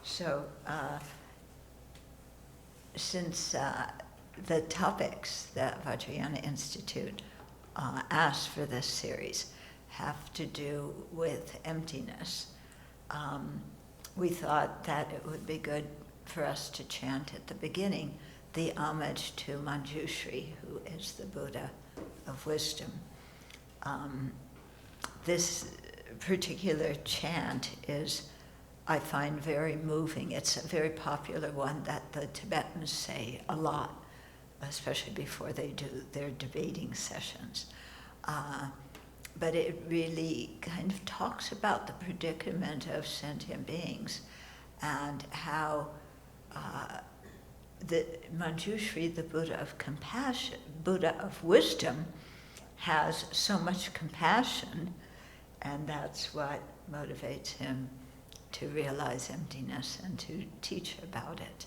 So since the topics that Vajrayana Institute asked for this series have to do with emptiness, we thought that it would be good for us to chant at the beginning the homage to Manjushri, who is the Buddha of wisdom. This particular chant is, I find, very moving. It's a very popular one that the Tibetans say a lot, especially before they do their debating sessions. But it really kind of talks about the predicament of sentient beings and how the Manjushri, the Buddha of compassion, Buddha of wisdom, has so much compassion, and that's what motivates him to realize emptiness and to teach about it.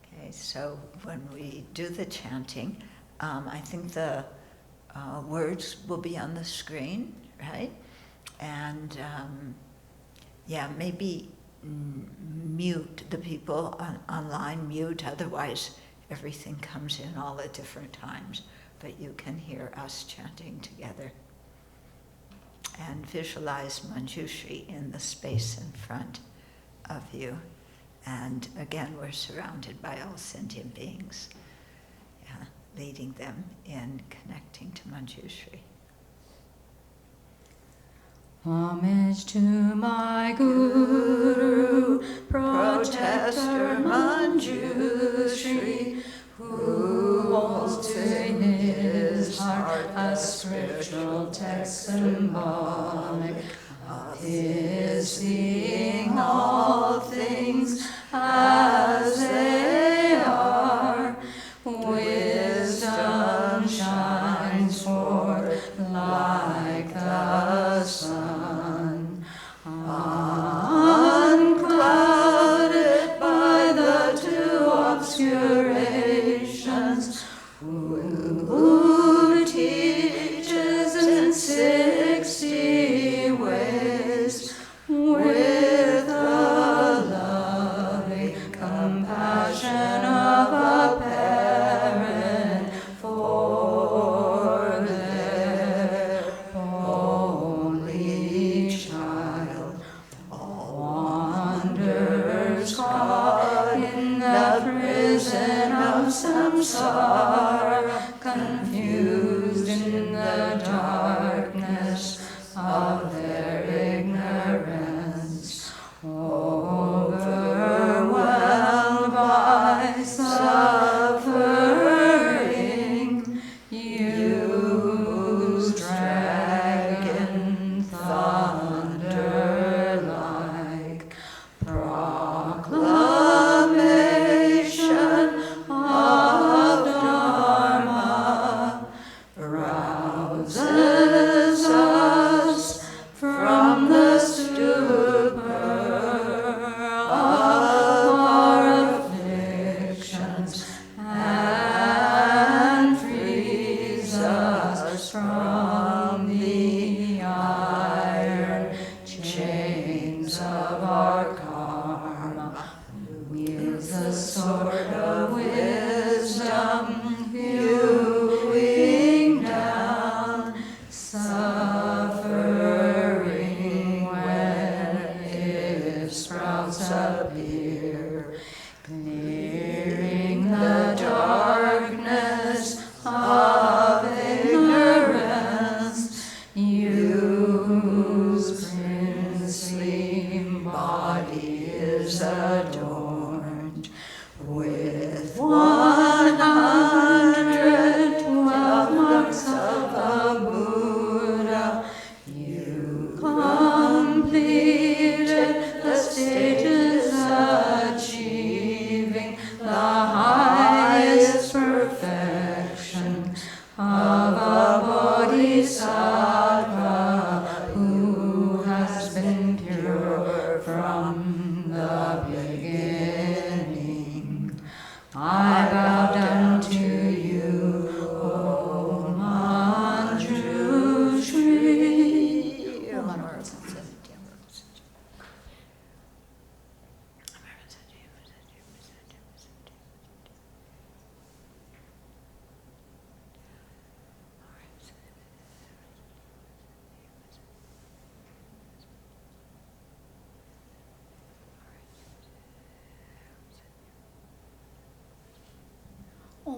Okay, so when we do the chanting, I think the words will be on the screen, right? And maybe mute the people online, mute, otherwise everything comes in all at different times, but you can hear us chanting together. And visualize Manjushri in the space in front of you. And again, we're surrounded by all sentient beings, leading them in connecting to Manjushri. Homage to my Guru, protector Manjushri, who holds in his heart a spiritual text symbolic of his seeing all things as they are. Wisdom shines forth like the sun, unclouded by the two obscurations, who teaches in 60 ways with the loving compassion of a parent for their only child. All wanderers caught in the prison of samsara, confused in the darkness of their ignorance, overwhelmed by suffering, use dragon thunder like proclamation of Dharma, rouses us from the stupor of our afflictions and frees us from the iron chains of our karma, wields the sword of wisdom, hewing down suffering when its sprouts appear, clearing the darkness of ignorance. Whose princely body is adorned with 112 marks of the Buddha. You completed the stages, achieving the highest perfection of a bodhisattva who has been pure from the beginning. I bow down to you, O Manjushri.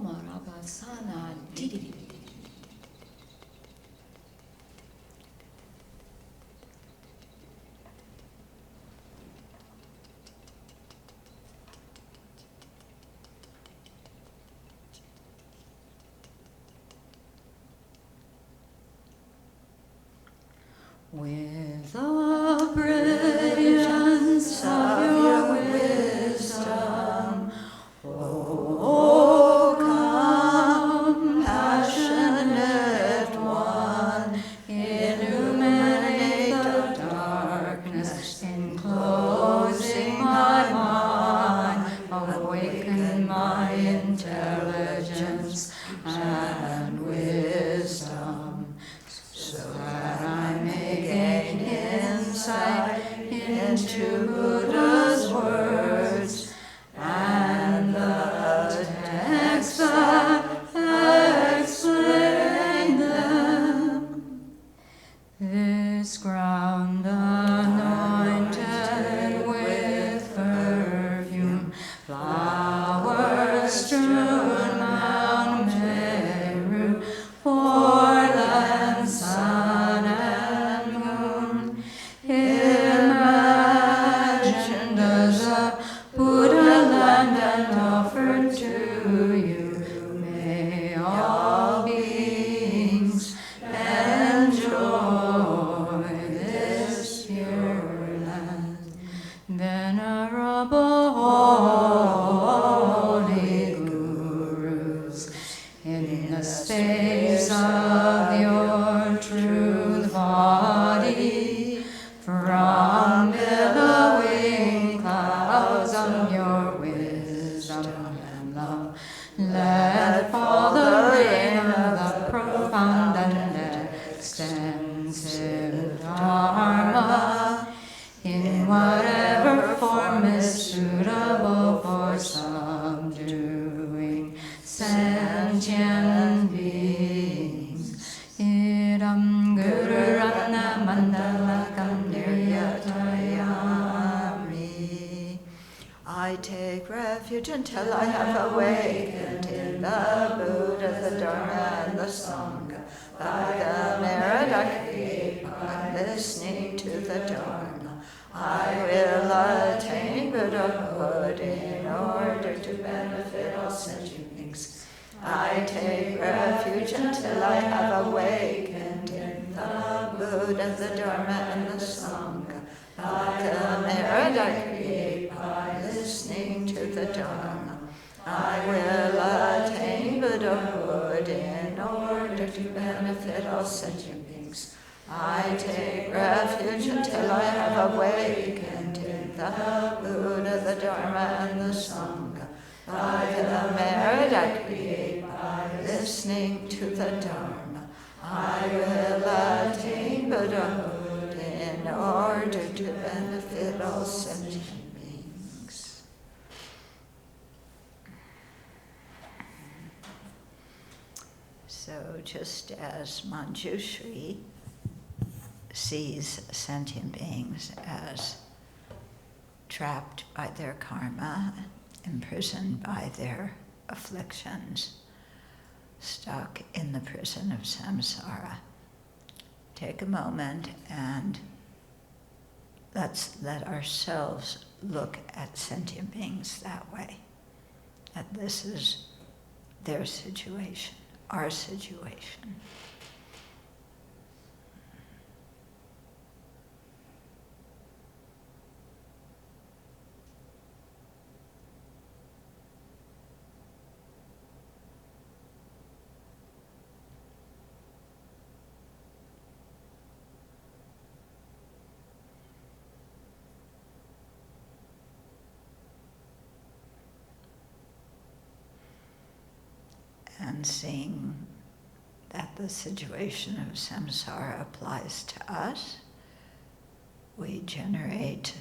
Oma Rabasana Didi. With the brilliance of your wisdom, O compassionate one, illuminate the darkness enclosing my mind, awaken my intelligence and wisdom, so that I may gain insight into Buddha's words and the texts that explain them. This ground anointed with perfume, flowers strewn Mount Meru, foreland, sun and moon, imagined as a Buddha land and offered to you. May all beings enjoy this pure land. Venerable holy gurus, in the space of your truth body, from billowing clouds of your wisdom and love, let fall the rain of the profound and extensive Dharma, in whatever form is suitable for subduing sentient beings. Idam Guru Ratna Mandalakam Niryatayami. I take refuge until I have awakened in the Buddha, the Dharma, and the Sangha. By the merit I create by listening to the Dharma, I will attain Buddhahood in order to benefit all sentient beings. I take refuge until I have awakened in the Buddha, the Dharma, and the Sangha. By the merit I create by listening to the Dharma, I will attain Buddhahood in order to benefit all sentient beings. I take refuge until I have awakened in the Buddha, the Dharma, and the Sangha. By the merit I create by listening to the Dharma, I will attain Buddhahood in order to benefit all sentient beings. So just as Manjushri sees sentient beings as trapped by their karma, imprisoned by their afflictions, stuck in the prison of samsara, take a moment and let's let ourselves look at sentient beings that way, that this is their situation, our situation. And seeing that the situation of samsara applies to us, we generate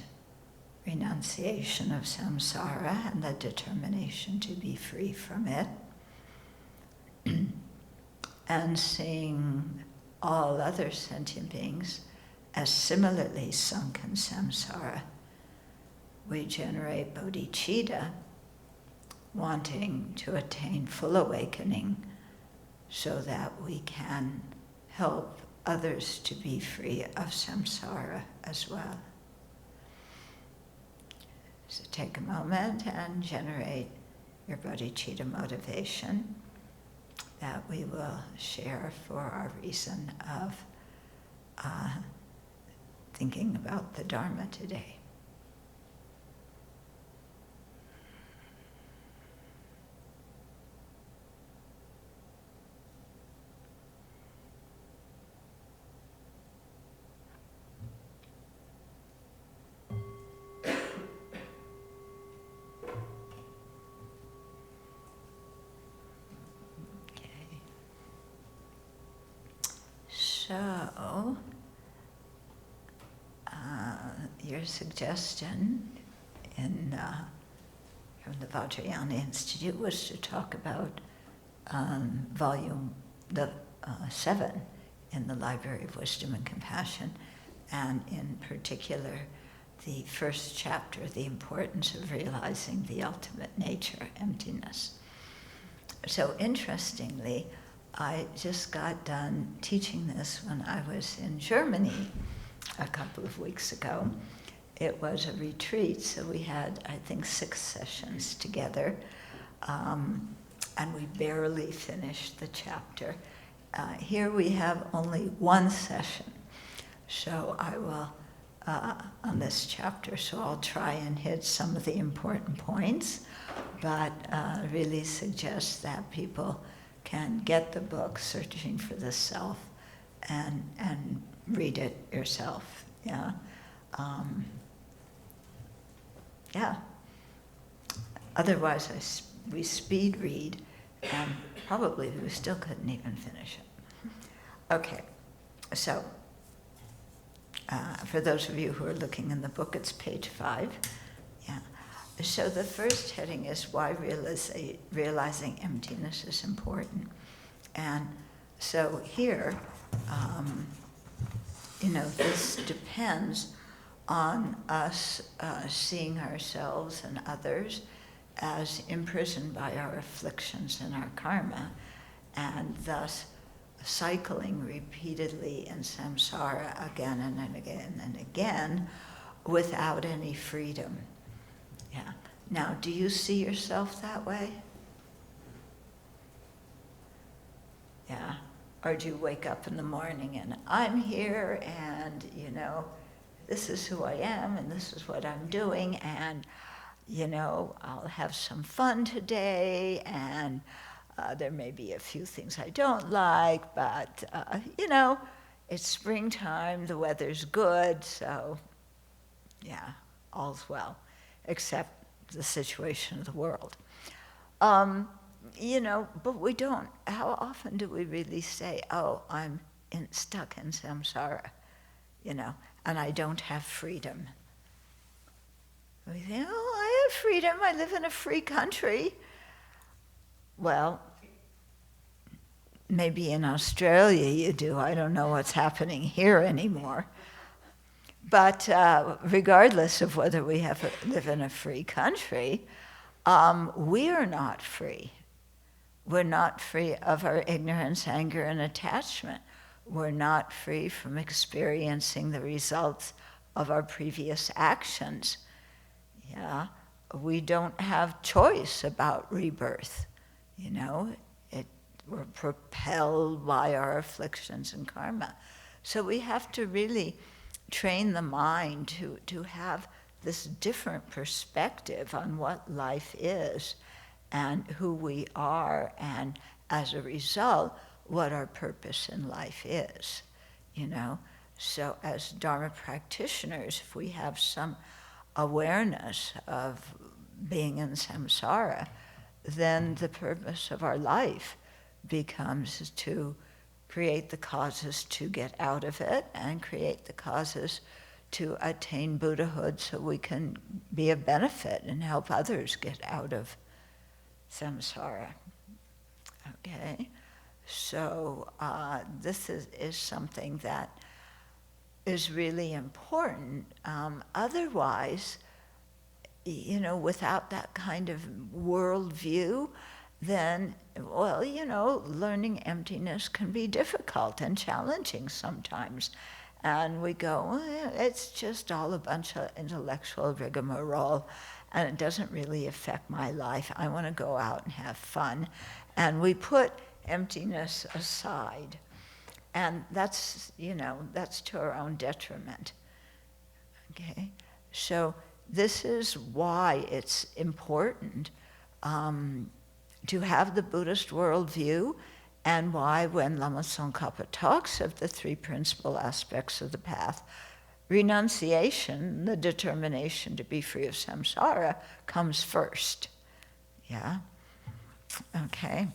renunciation of samsara and the determination to be free from it. And seeing all other sentient beings as similarly sunk in samsara, we generate bodhicitta, wanting to attain full awakening so that we can help others to be free of samsara as well. So take a moment and generate your bodhicitta motivation that we will share for our reason of thinking about the Dharma today. So, your suggestion from the Vajrayana Institute was to talk about volume 7 in the Library of Wisdom and Compassion, and in particular the first chapter, the importance of realizing the ultimate nature, emptiness. So interestingly, I just got done teaching this when I was in Germany a couple of weeks ago. It was a retreat, so we had, I think, 6 sessions together, and we barely finished the chapter. Here we have only 1 session, so I will, on this chapter, so I'll try and hit some of the important points, but really suggest that people can get the book, Searching for the Self, and read it yourself. Yeah. Yeah. Otherwise, we speed read, and probably we still couldn't even finish it. Okay. So, for those of you who are looking in the book, it's page 5. Yeah. So the first heading is why realizing emptiness is important. And so here, this depends on us seeing ourselves and others as imprisoned by our afflictions and our karma, and thus cycling repeatedly in samsara again and again and again without any freedom. Yeah. Now, do you see yourself that way? Yeah. Or do you wake up in the morning and I'm here and, this is who I am and this is what I'm doing and, I'll have some fun today and there may be a few things I don't like, but, it's springtime, the weather's good, so, yeah, all's well, except the situation of the world. But we don't. How often do we really say, oh, I'm stuck in samsara, and I don't have freedom? We think, oh, I have freedom. I live in a free country. Well, maybe in Australia you do. I don't know what's happening here anymore. But regardless of whether we live in a free country, we are not free. We're not free of our ignorance, anger, and attachment. We're not free from experiencing the results of our previous actions. Yeah, we don't have choice about rebirth. We're propelled by our afflictions and karma. So we have to really train the mind to have this different perspective on what life is and who we are, and as a result, what our purpose in life is, So as Dharma practitioners, if we have some awareness of being in samsara, then the purpose of our life becomes to create the causes to get out of it and create the causes to attain Buddhahood so we can be of benefit and help others get out of samsara. Okay, so this is something that is really important. Otherwise, without that kind of worldview, then, well, learning emptiness can be difficult and challenging sometimes. And we go, well, it's just all a bunch of intellectual rigmarole, and it doesn't really affect my life. I want to go out and have fun. And we put emptiness aside. And that's to our own detriment. Okay? So this is why it's important to have the Buddhist worldview, and why when Lama Tsongkhapa talks of the three principal aspects of the path, renunciation, the determination to be free of samsara, comes first. Yeah? Okay.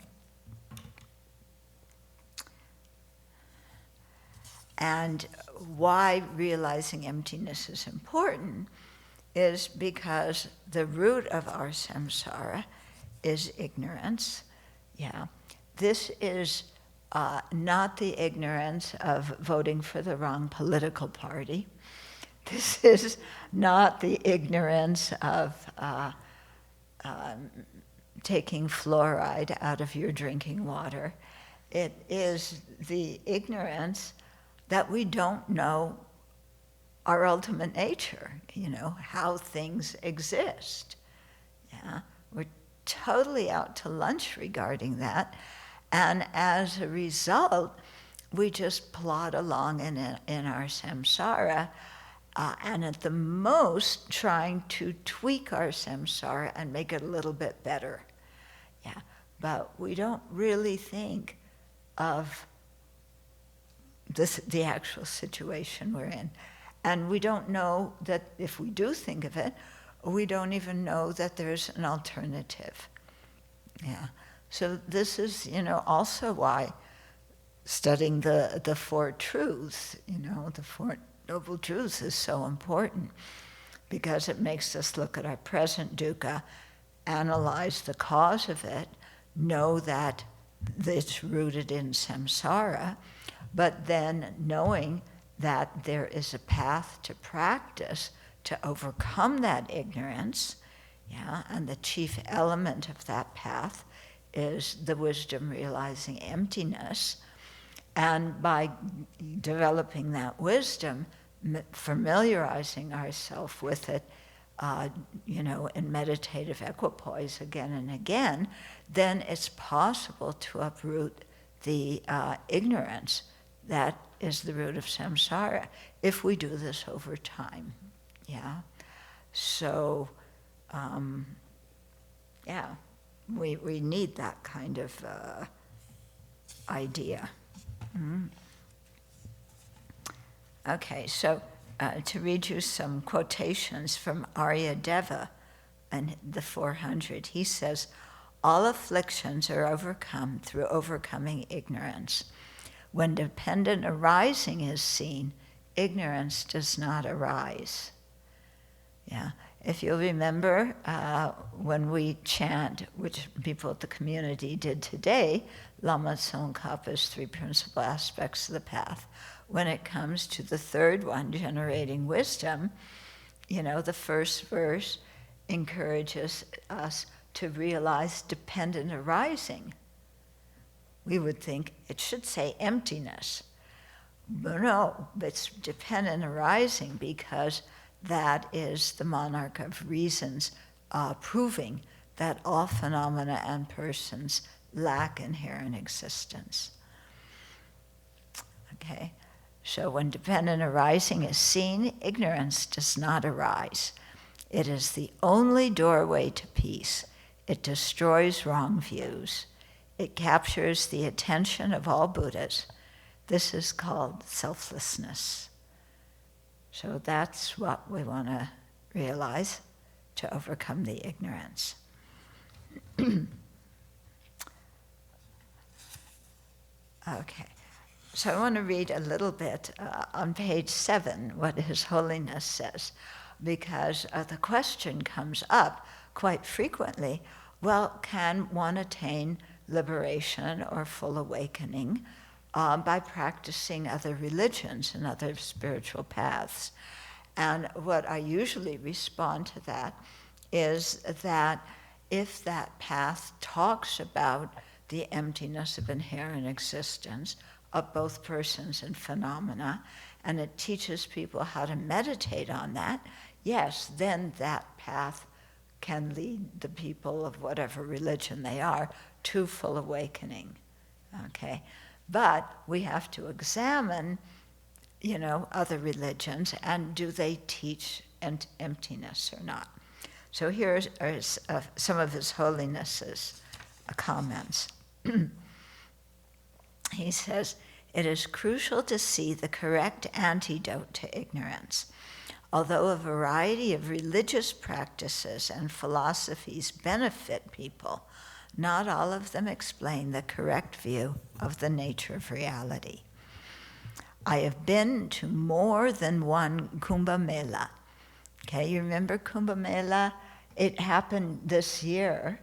And why realizing emptiness is important is because the root of our samsara is ignorance. Yeah. This is not the ignorance of voting for the wrong political party. This is not the ignorance of taking fluoride out of your drinking water. It is the ignorance that we don't know our ultimate nature, how things exist. Yeah? We're totally out to lunch regarding that. And as a result, we just plod along in our samsara, and at the most trying to tweak our samsara and make it a little bit better. Yeah, but we don't really think of the actual situation we're in. And we don't know that if we do think of it, we don't even know that there's an alternative. Yeah. So this is, also why studying the Four Truths, the Four Noble Truths is so important, because it makes us look at our present dukkha, analyze the cause of it, know that it's rooted in samsara, but then knowing that there is a path to practice to overcome that ignorance, yeah, and the chief element of that path is the wisdom realizing emptiness. And by developing that wisdom, familiarizing ourselves with it, in meditative equipoise again and again, then it's possible to uproot the ignorance that is the root of samsara, if we do this over time. Yeah? So, we need that kind of idea. Mm. Okay, so to read you some quotations from Aryadeva and the 400, he says, all afflictions are overcome through overcoming ignorance. When dependent arising is seen, ignorance does not arise. Yeah. If you'll remember, when we chant, which people at the community did today, Lama Tsongkhapa's three principal aspects of the path, when it comes to the third one, generating wisdom, the first verse encourages us to realize dependent arising. We would think it should say emptiness. But no, it's dependent arising, because that is the monarch of reasons proving that all phenomena and persons lack inherent existence. Okay, so when dependent arising is seen, ignorance does not arise. It is the only doorway to peace. It destroys wrong views. It captures the attention of all Buddhas. This is called selflessness. So that's what we want to realize to overcome the ignorance. Okay, so I want to read a little bit on page 7 what His Holiness says, because the question comes up quite frequently, well, can one attain liberation or full awakening by practicing other religions and other spiritual paths? And what I usually respond to that is that if that path talks about the emptiness of inherent existence of both persons and phenomena, and it teaches people how to meditate on that, yes, then that path can lead the people of whatever religion they are to full awakening, okay? But we have to examine, other religions, and do they teach emptiness or not? So here are some of His Holiness's comments. He says, "It is crucial to see the correct antidote to ignorance. Although a variety of religious practices and philosophies benefit people, not all of them explain the correct view of the nature of reality. I have been to more than one Kumbh Mela." Okay, you remember Kumbh Mela? It happened this year,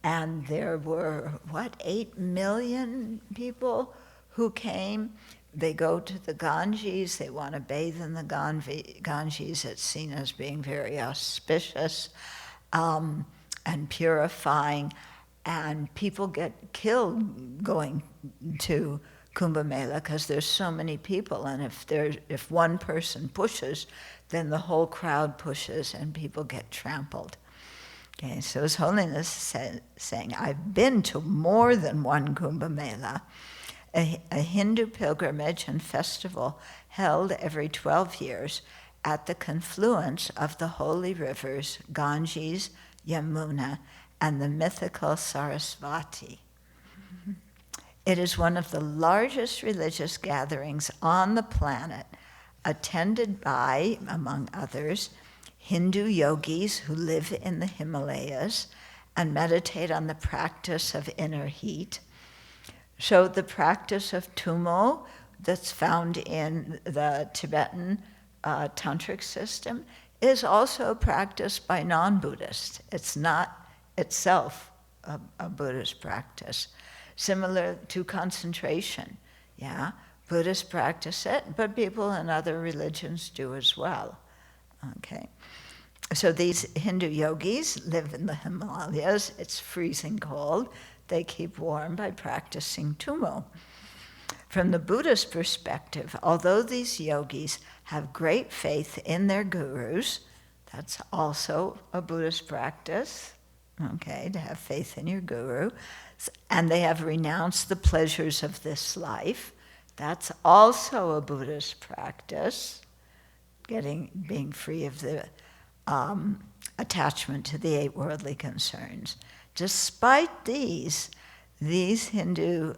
and there were, 8 million people who came. They go to the Ganges, they want to bathe in the Ganges. It's seen as being very auspicious and purifying, and people get killed going to Kumbh Mela because there's so many people, and if one person pushes, then the whole crowd pushes and people get trampled. Okay, so His Holiness saying, "I've been to more than one Kumbh Mela, a Hindu pilgrimage and festival held every 12 years at the confluence of the holy rivers Ganges, Yamuna, and the mythical Sarasvati. It is one of the largest religious gatherings on the planet, attended by, among others, Hindu yogis who live in the Himalayas and meditate on the practice of inner heat. So the practice of tumo that's found in the Tibetan tantric system is also practiced by non-Buddhists. It's not itself a Buddhist practice. Similar to concentration, Buddhists practice it, but people in other religions do as well. Okay, so these Hindu yogis live in the Himalayas. It's freezing cold. They keep warm by practicing tumo. From the Buddhist perspective, although these yogis have great faith in their gurus, that's also a Buddhist practice, okay, to have faith in your guru, and they have renounced the pleasures of this life, that's also a Buddhist practice, being free of the attachment to the 8 worldly concerns. Despite these Hindu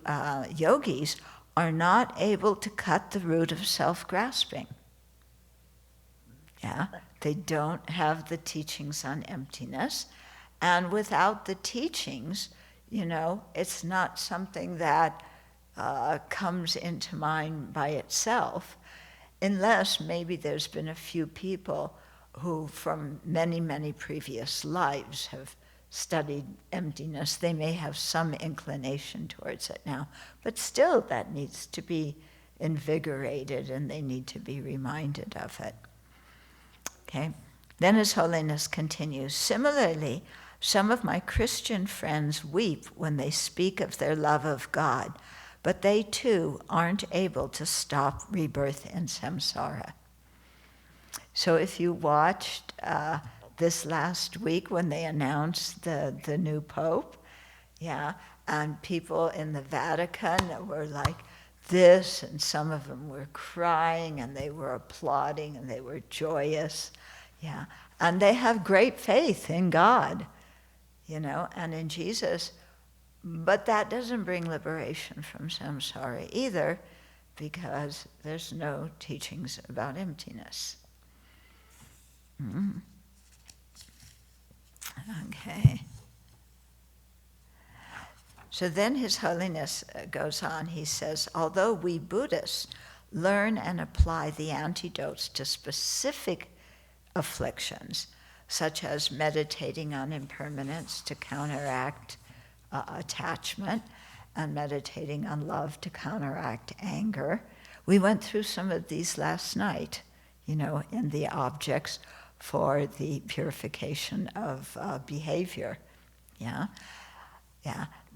yogis are not able to cut the root of self-grasping. They don't have the teachings on emptiness, and without the teachings, it's not something that comes into mind by itself, unless maybe there's been a few people who from many, many previous lives have studied emptiness. They may have some inclination towards it now, but still that needs to be invigorated and they need to be reminded of it. Okay. Then His Holiness continues, "Similarly, some of my Christian friends weep when they speak of their love of God, but they too aren't able to stop rebirth in samsara." So if you watched this last week when they announced the new Pope, and people in the Vatican were like this, and some of them were crying, and they were applauding, and they were joyous, and they have great faith in God, and in Jesus. But that doesn't bring liberation from samsara either, because there's no teachings about emptiness. Okay. So then His Holiness goes on, he says, "Although we Buddhists learn and apply the antidotes to specific afflictions, such as meditating on impermanence to counteract attachment, and meditating on love to counteract anger. We went through some of these last night, in the objects. for the purification of behavior. Yeah,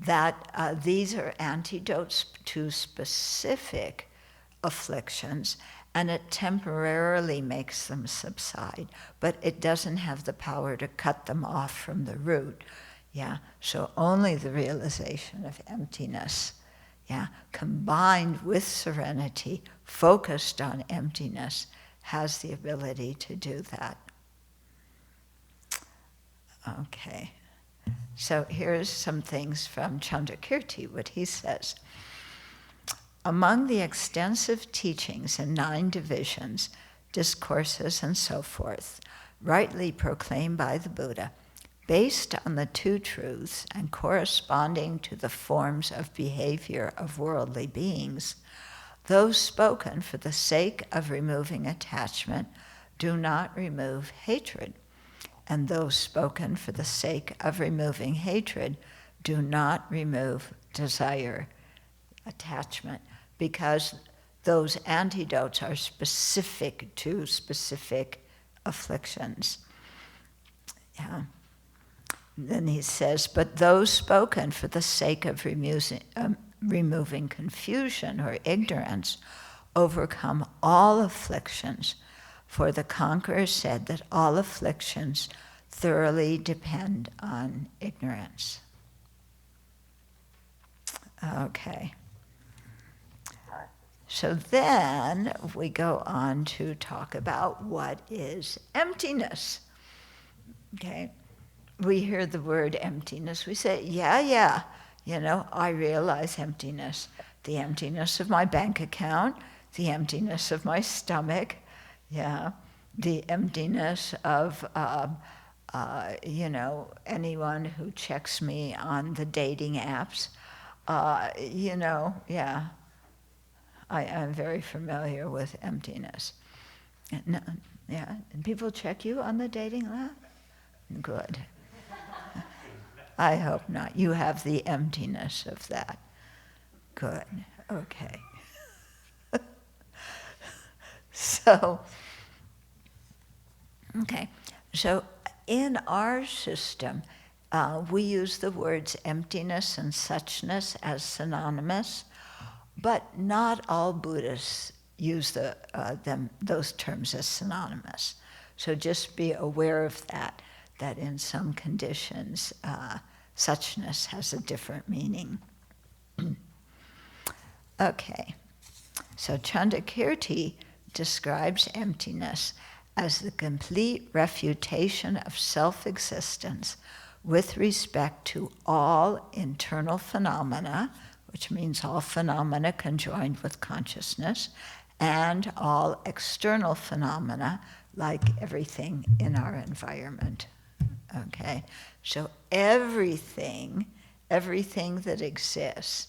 that these are antidotes to specific afflictions, and it temporarily makes them subside, but it doesn't have the power to cut them off from the root. Yeah, so only the realization of emptiness, combined with serenity, focused on emptiness, has the ability to do that. Okay, so here's some things from Chandrakirti, what he says. Among the extensive teachings in 9 divisions, discourses, and so forth, rightly proclaimed by the Buddha, based on the 2 truths and corresponding to the forms of behavior of worldly beings, those spoken for the sake of removing attachment do not remove hatred, and those spoken for the sake of removing hatred do not remove desire, attachment, because those antidotes are specific to specific afflictions. Yeah. Then he says, but those spoken for the sake of removing confusion or ignorance overcome all afflictions, for the conqueror said that all afflictions thoroughly depend on ignorance. Okay. So then we go on to talk about what is emptiness. Okay. We hear the word emptiness, we say, yeah, I realize emptiness. The emptiness of my bank account, the emptiness of my stomach, the emptiness of, anyone who checks me on the dating apps. I'm very familiar with emptiness. And people check you on the dating app? Good. I hope not. You have the emptiness of that. Good. Okay. So in our system, we use the words emptiness and suchness as synonymous, but not all Buddhists use those terms as synonymous. So just be aware of that in some conditions, suchness has a different meaning. Okay, so Chandrakirti describes emptiness as the complete refutation of self-existence with respect to all internal phenomena, which means all phenomena conjoined with consciousness, and all external phenomena, like everything in our environment. Okay, so everything that exists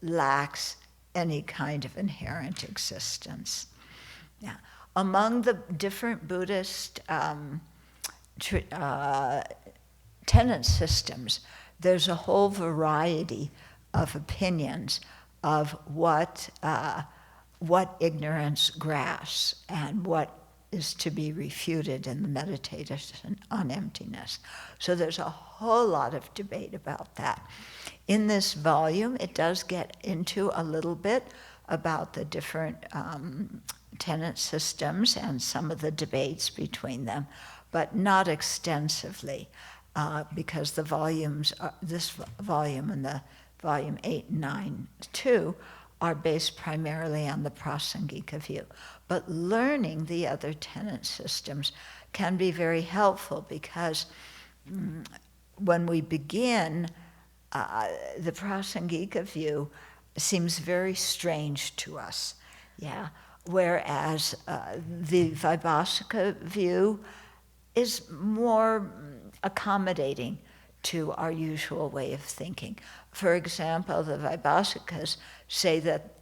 lacks any kind of inherent existence. Yeah. Among the different Buddhist tenet systems, there's a whole variety of opinions of what ignorance grasps and what is to be refuted in the meditation on emptiness. So there's a whole lot of debate about that. In this volume, it does get into a little bit about the different tenet systems and some of the debates between them, but not extensively, because the volumes, this volume and the volume 8 and 9 too, are based primarily on the prasangika view. But learning the other tenet systems can be very helpful, because when we begin, the prasangika view seems very strange to us, whereas the Vaibhasika view is more accommodating to our usual way of thinking. For example, the Vaibhasikas say that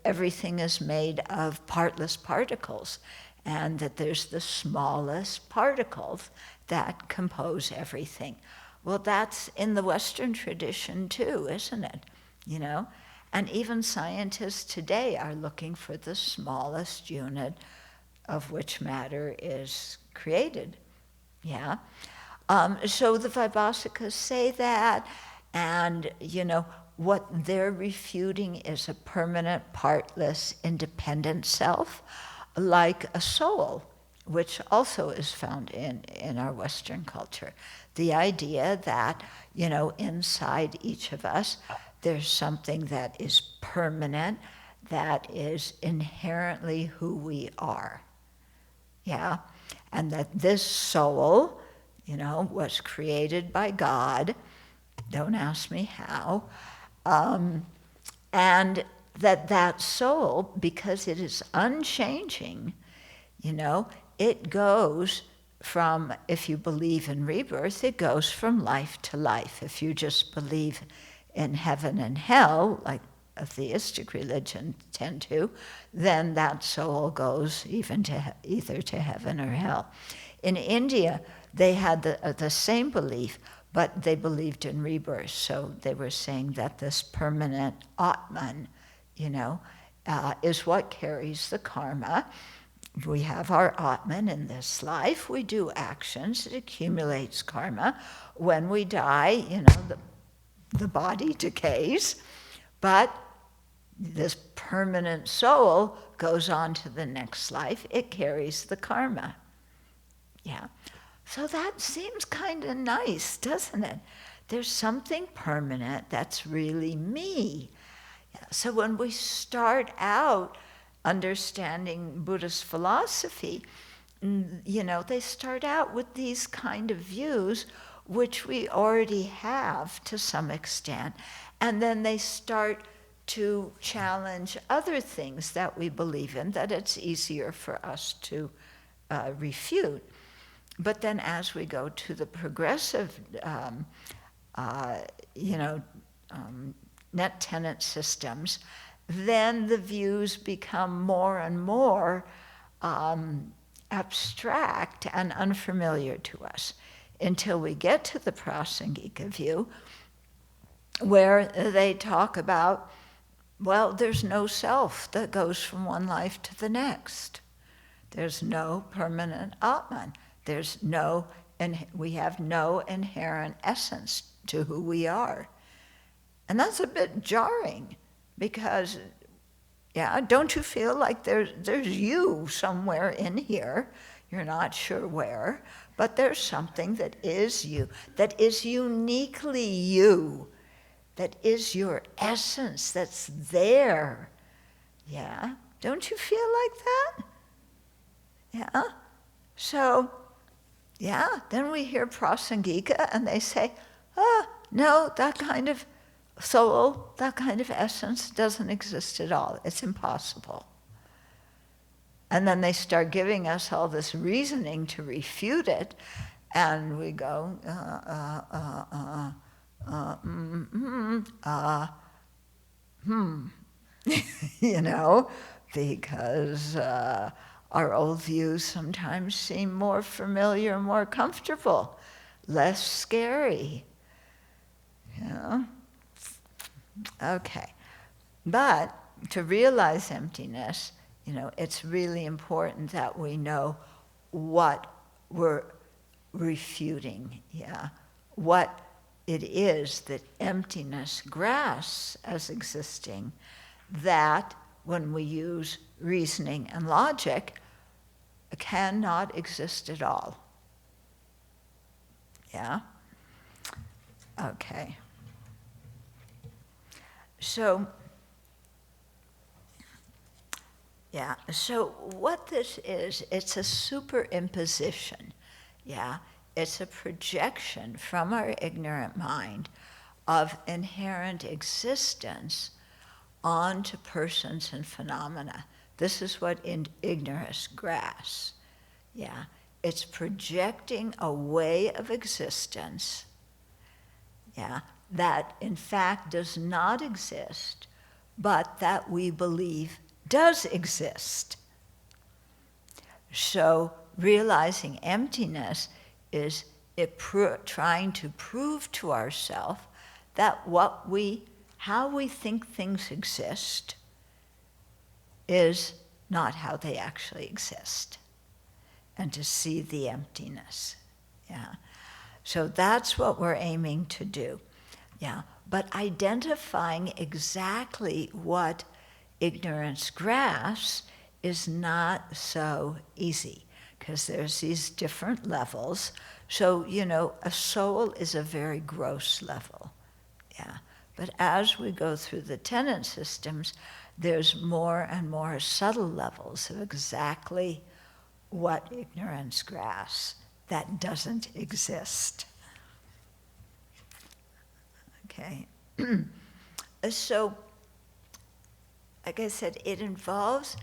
everything is made of partless particles, and that there's the smallest particles that compose everything. Well, that's in the Western tradition too, isn't it? And even scientists today are looking for the smallest unit of which matter is created. Yeah. So the Vaibhasikas say that, and what they're refuting is a permanent, partless, independent self, like a soul, which also is found in our Western culture. The idea that, inside each of us, there's something that is permanent, that is inherently who we are. Yeah? And that this soul, was created by God. Don't ask me how. And that soul, because it is unchanging, it goes from, if you believe in rebirth, it goes from life to life. If you just believe in heaven and hell, like a theistic religion tend to, then that soul goes either to heaven or hell. In India, they had the same belief, but they believed in rebirth. So they were saying that this permanent Atman, is what carries the karma. We have our Atman in this life. We do actions. It accumulates karma. When we die, the body decays. But this permanent soul goes on to the next life. It carries the karma. Yeah. So that seems kind of nice, doesn't it? There's something permanent that's really me. Yeah. So when we start out understanding Buddhist philosophy, they start out with these kind of views, which we already have to some extent, and then they start to challenge other things that we believe in, that it's easier for us to refute. But then as we go to the progressive, net tenant systems, then the views become more and more abstract and unfamiliar to us, until we get to the Prasangika view, where they talk about, well, there's no self that goes from one life to the next. There's no permanent Atman. We have no inherent essence to who we are. And that's a bit jarring, because, don't you feel like there's you somewhere in here? You're not sure where, but there's something that is you, that is uniquely you, that is your essence, that's there. Yeah? Don't you feel like that? Yeah? So, then we hear Prasangika and they say, no, that kind of soul, that kind of essence doesn't exist at all. It's impossible. And then they start giving us all this reasoning to refute it, and we go, because our old views sometimes seem more familiar, more comfortable, less scary. Okay. But to realize emptiness, it's really important that we know what we're refuting, what it is that emptiness grasps as existing, that when we use reasoning and logic, cannot exist at all. Yeah? Okay. So what this is, it's a superimposition, It's a projection from our ignorant mind of inherent existence onto persons and phenomena. This is what ignorance grasps, It's projecting a way of existence, that in fact does not exist, but that we believe does exist. So realizing emptiness is trying to prove to ourselves that how we think things exist is not how they actually exist. and to see the emptiness. Yeah. So that's what we're aiming to do. Yeah. But identifying exactly what ignorance grasps is not so easy, because there's these different levels. So, a soul is a very gross level. Yeah. But as we go through the tenet systems, there's more and more subtle levels of exactly what ignorance grasps that doesn't exist. Okay. So, like I said, it involves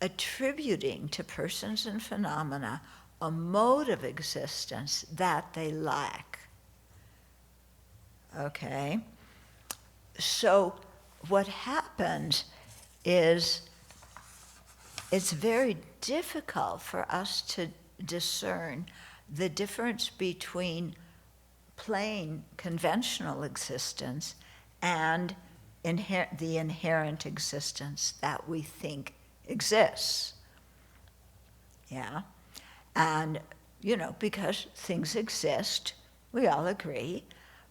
attributing to persons and phenomena a mode of existence that they lack. Okay? So what happens is it's very difficult for us to discern the difference between plain conventional existence and the inherent existence that we think exists. Yeah? And, because things exist, we all agree,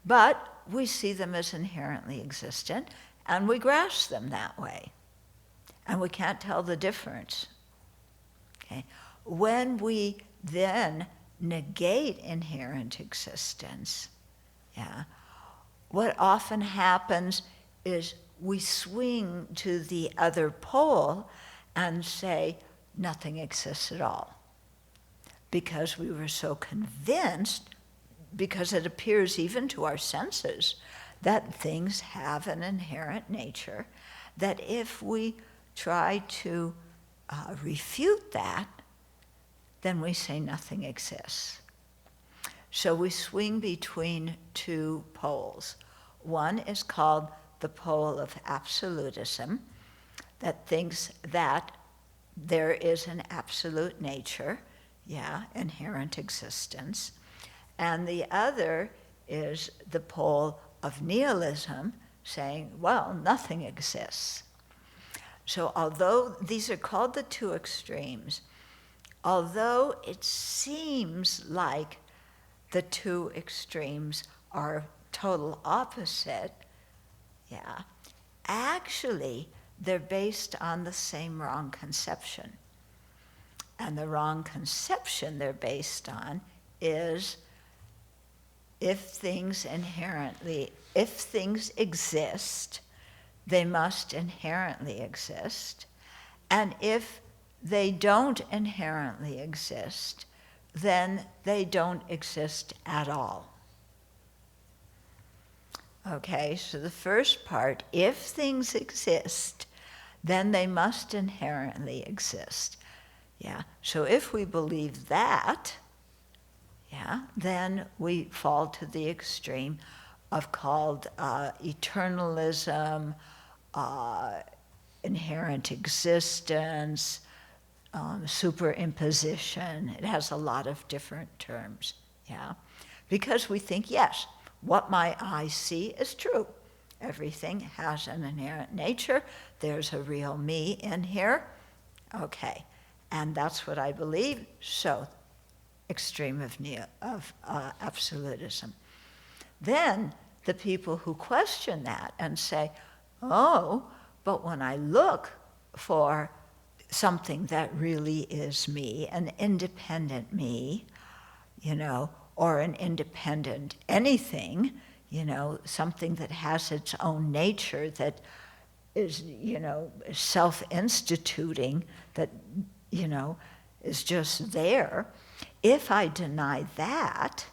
but we see them as inherently existent, and we grasp them that way. And we can't tell the difference. Okay? When we then negate inherent existence, yeah, what often happens is we swing to the other pole and say nothing exists at all. Because we were so convinced, because it appears even to our senses, that things have an inherent nature, that if we try to refute that, then we say nothing exists. So we swing between two poles. One is called the pole of absolutism, that thinks that there is an absolute nature, inherent existence. And the other is the pole of nihilism, saying, well, nothing exists. So although these are called the two extremes, although it seems like the two extremes are total opposite, actually they're based on the same wrong conception. And the wrong conception they're based on is if things exist, they must inherently exist. And if they don't inherently exist, then they don't exist at all. Okay, so the first part, if things exist, then they must inherently exist. Yeah, so if we believe that, then we fall to the extreme of called eternalism, inherent existence, superimposition. It has a lot of different terms, because we think, yes, what my eyes see is true. Everything has an inherent nature. There's a real me in here. Okay, and that's what I believe. So, extreme of absolutism. Then the people who question that and say, oh, but when I look for something that really is me, an independent me, or an independent anything, something that has its own nature, that is, self-instituting, that, is just there. If I deny that,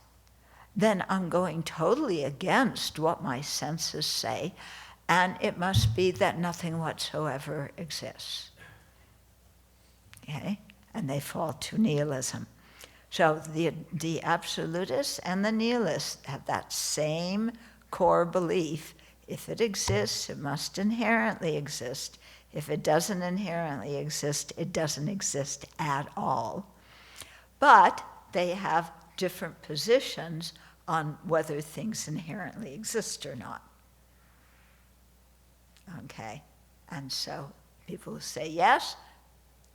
then I'm going totally against what my senses say, and it must be that nothing whatsoever exists. Okay? And they fall to nihilism. So the absolutists and the nihilists have that same core belief. If it exists, it must inherently exist. If it doesn't inherently exist, it doesn't exist at all. But they have different positions on whether things inherently exist or not. Okay? And so people who say yes,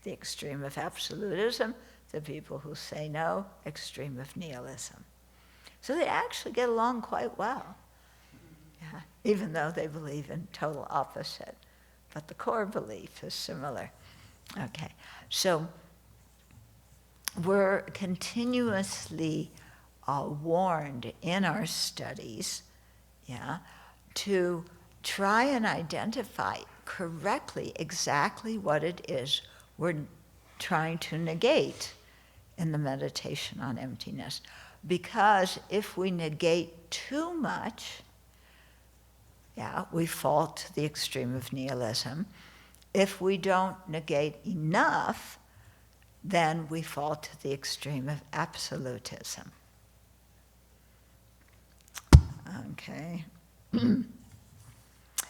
the extreme of absolutism, the people who say no, extreme of nihilism. So they actually get along quite well, yeah, even though they believe in total opposite. But the core belief is similar. Okay, so we're continuously warned in our studies, yeah, to try and identify correctly exactly what it is we're trying to negate in the meditation on emptiness. Because if we negate too much, yeah, we fall to the extreme of nihilism. If we don't negate enough, then we fall to the extreme of absolutism. Okay.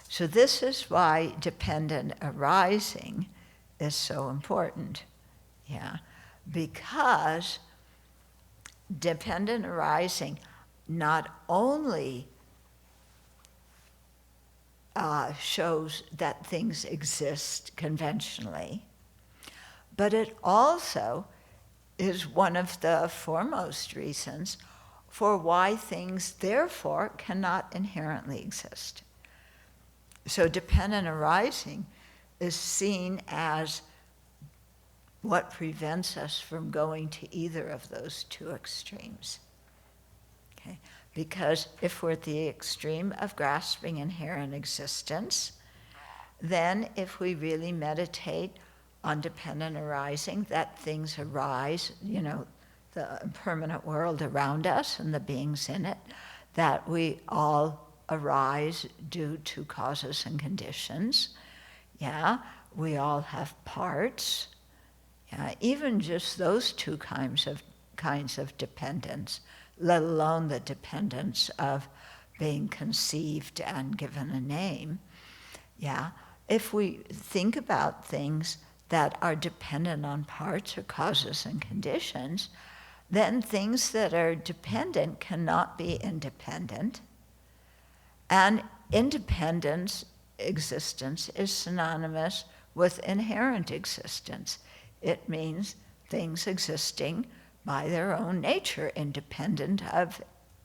So this is why dependent arising is so important, yeah, because dependent arising not only shows that things exist conventionally, but it also is one of the foremost reasons for why things therefore cannot inherently exist. So dependent arising is seen as what prevents us from going to either of those two extremes. Okay? Because if we're at the extreme of grasping inherent existence, then if we really meditate on dependent arising, that things arise, the impermanent world around us and the beings in it, that we all arise due to causes and conditions. Yeah, we all have parts. Yeah, even just those two kinds of dependence, let alone the dependence of being conceived and given a name. Yeah, if we think about things that are dependent on parts or causes and conditions, then things that are dependent cannot be independent. And independent existence is synonymous with inherent existence. It means things existing by their own nature, independent of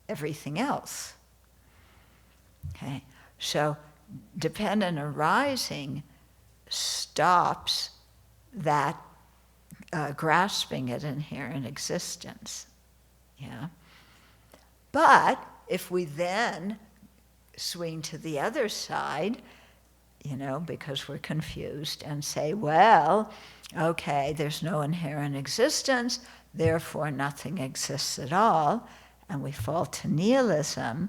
everything else. Okay, so dependent arising stops that grasping at inherent existence. Yeah, but if we then swing to the other side, because we're confused, and say, well, okay, there's no inherent existence, therefore nothing exists at all, and we fall to nihilism,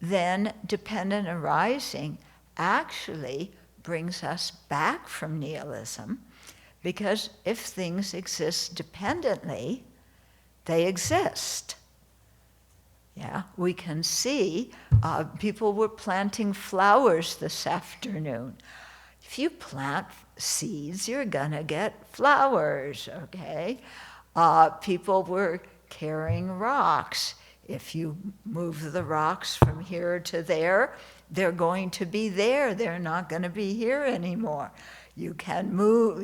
then dependent arising actually brings us back from nihilism, because if things exist dependently, they exist. Yeah, we can see people were planting flowers this afternoon. If you plant seeds, you're gonna get flowers, okay? People were carrying rocks. If you move the rocks from here to there, they're going to be there. They're not gonna be here anymore. You can move,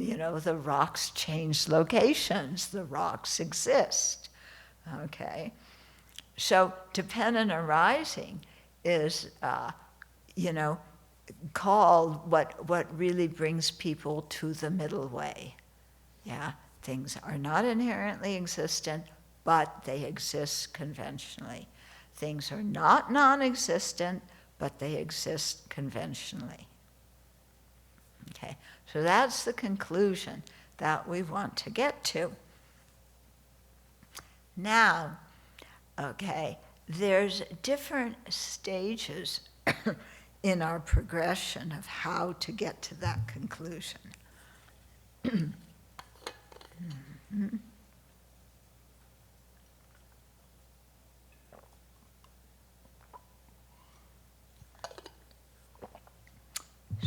the rocks change locations. The rocks exist, okay? So dependent arising is, called what really brings people to the middle way. Yeah, things are not inherently existent, but they exist conventionally. Things are not non-existent, but they exist conventionally. Okay, so that's the conclusion that we want to get to. Now, okay, there's different stages in our progression of how to get to that conclusion.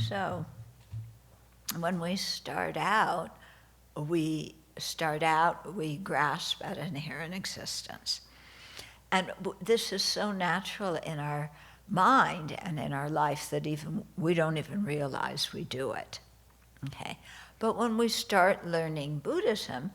So, when we start out, we grasp at inherent existence. And this is so natural in our mind and in our life that we don't even realize we do it. Okay? But when we start learning Buddhism,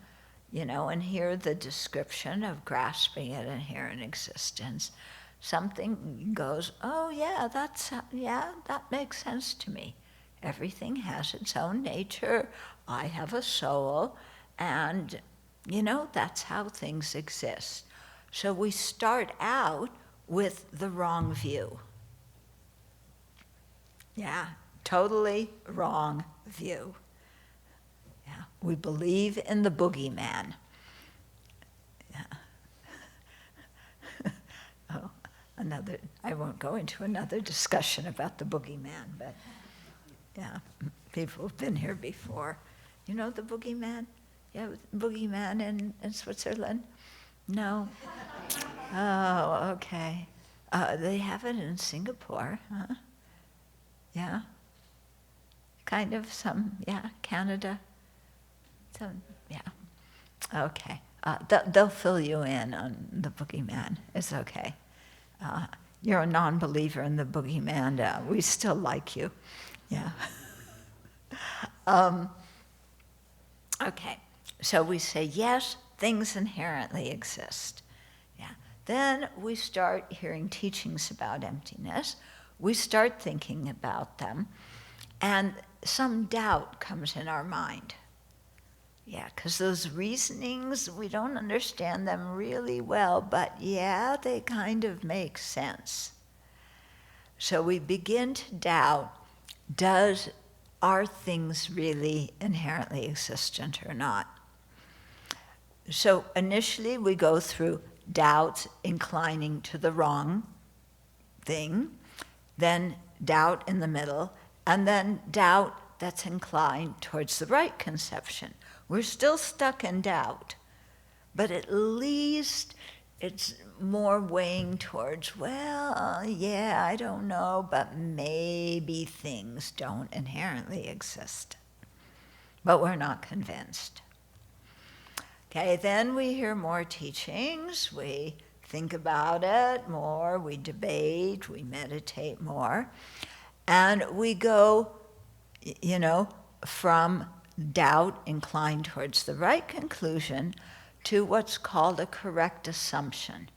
and hear the description of grasping at inherent existence, something goes, oh yeah, that makes sense to me. Everything has its own nature. I have a soul, and that's how things exist. So we start out with the wrong view. Yeah, totally wrong view. Yeah, we believe in the boogeyman. Yeah. Oh, I won't go into another discussion about the boogeyman, but yeah, people have been here before. You know the boogeyman? Yeah, boogeyman in Switzerland? No? Oh, okay. They have it in Singapore, huh? Yeah? Kind of Canada. Yeah. Okay. They'll fill you in on the boogeyman. It's okay. You're a non-believer in the boogeyman. We still like you. Yeah. Okay. So we say, yes, things inherently exist. Yeah. Then we start hearing teachings about emptiness. We start thinking about them. And some doubt comes in our mind. Yeah, because those reasonings, we don't understand them really well, but yeah, they kind of make sense. So we begin to doubt, are things really inherently existent or not? So initially we go through doubts inclining to the wrong thing, then doubt in the middle, and then doubt that's inclined towards the right conception. We're still stuck in doubt, but at least it's more weighing towards, well, yeah, I don't know, but maybe things don't inherently exist. But we're not convinced. Okay, then we hear more teachings, we think about it more, we debate, we meditate more, and we go, from doubt inclined towards the right conclusion to what's called a correct assumption.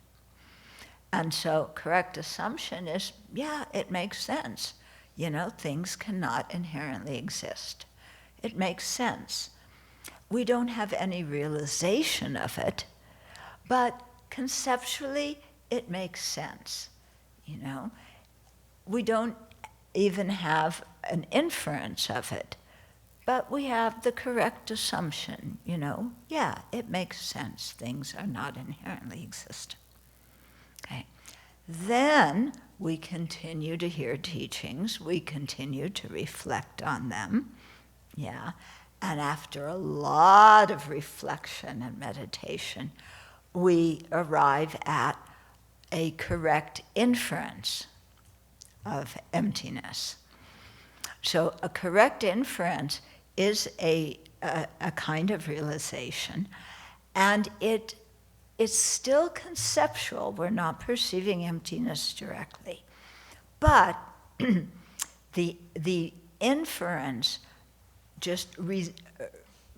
And so correct assumption is, yeah, it makes sense. Things cannot inherently exist. It makes sense. We don't have any realization of it, but conceptually it makes sense. We don't even have an inference of it, but we have the correct assumption, yeah, it makes sense. Things are not inherently existent. Okay. Then we continue to hear teachings, we continue to reflect on them, yeah, and after a lot of reflection and meditation, we arrive at a correct inference of emptiness. So a correct inference is a kind of realization, and it's still conceptual. We're not perceiving emptiness directly. But the inference just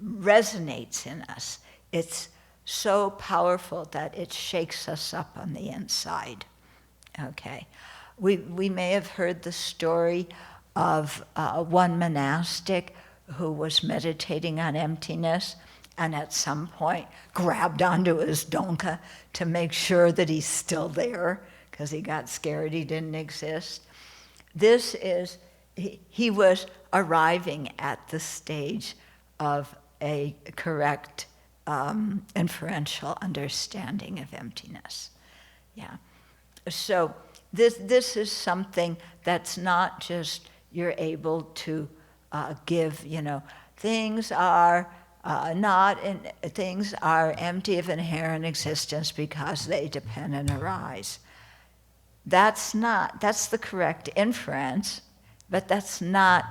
resonates in us. It's so powerful that it shakes us up on the inside. Okay. We may have heard the story of one monastic who was meditating on emptiness and at some point grabbed onto his donka to make sure that he's still there because he got scared he didn't exist. He was arriving at the stage of a correct inferential understanding of emptiness. Yeah. So this is something that's not just you're able to give, things are things are empty of inherent existence because they depend and arise. That's the correct inference, but that's not,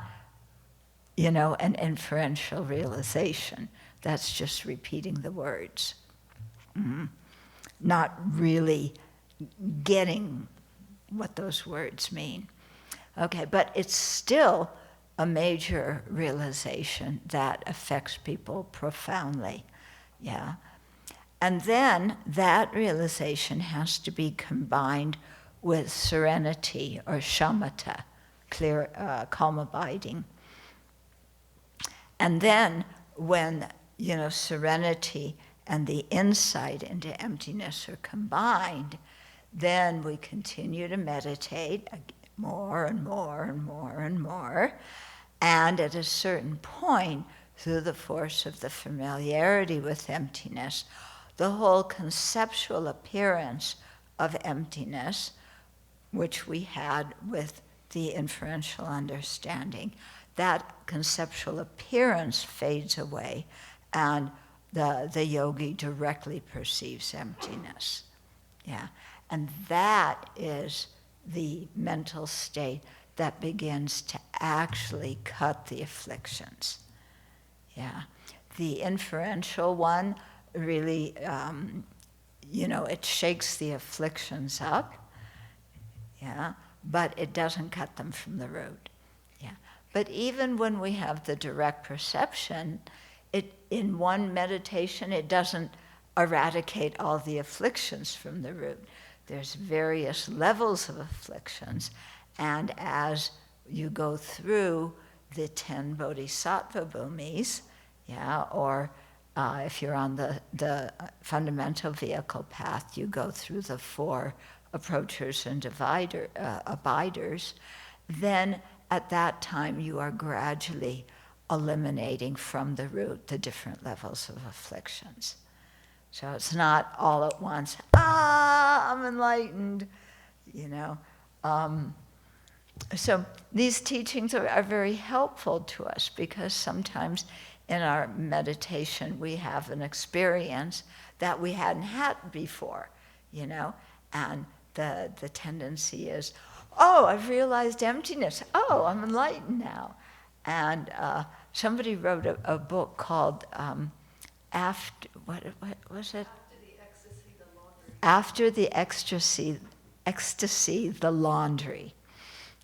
an inferential realization. That's just repeating the words. Mm-hmm. Not really getting what those words mean. Okay, but it's still a major realization that affects people profoundly. Yeah. And then that realization has to be combined with serenity or shamatha, clear, calm abiding. And then when, serenity and the insight into emptiness are combined, then we continue to meditate more and more and more and more. And at a certain point, through the force of the familiarity with emptiness, the whole conceptual appearance of emptiness, which we had with the inferential understanding, that conceptual appearance fades away, and the yogi directly perceives emptiness. Yeah, and that is the mental state that begins to actually cut the afflictions. Yeah, the inferential one really, it shakes the afflictions up, yeah, but it doesn't cut them from the root. Yeah, but even when we have the direct perception, in one meditation, it doesn't eradicate all the afflictions from the root. There's various levels of afflictions, and as you go through the 10 bodhisattva bhumis, yeah, or if you're on the fundamental vehicle path, you go through the 4 approachers and abiders, then at that time you are gradually eliminating from the root the different levels of afflictions. So it's not all at once, I'm enlightened, So these teachings are very helpful to us, because sometimes in our meditation we have an experience that we hadn't had before, and the tendency is, I've realized emptiness, I'm enlightened now. And somebody wrote a book called After, what was it? After the ecstasy, the laundry.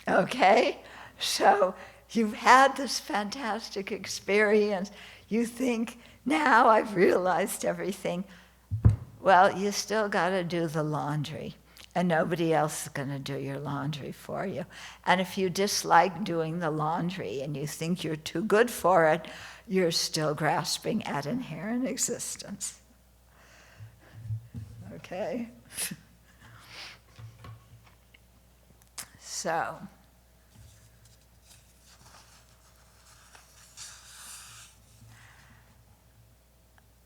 Okay? So you've had this fantastic experience. You think, now I've realized everything. Well, you still got to do the laundry, and nobody else is going to do your laundry for you. And if you dislike doing the laundry and you think you're too good for it, you're still grasping at inherent existence. Okay? So,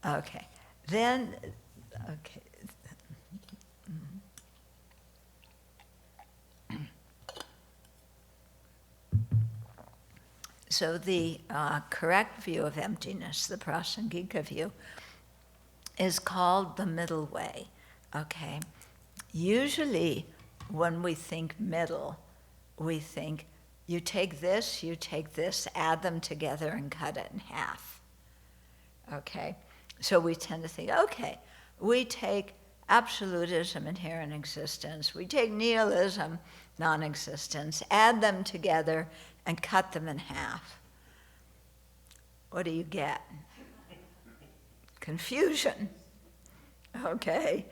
okay. Then, okay. So the correct view of emptiness, the prasangika view, is called the middle way, okay? Usually when we think middle, we think you take this, add them together and cut it in half, okay? So we tend to think, okay, we take absolutism, inherent existence, we take nihilism, non-existence, add them together and cut them in half. What do you get? Confusion, okay?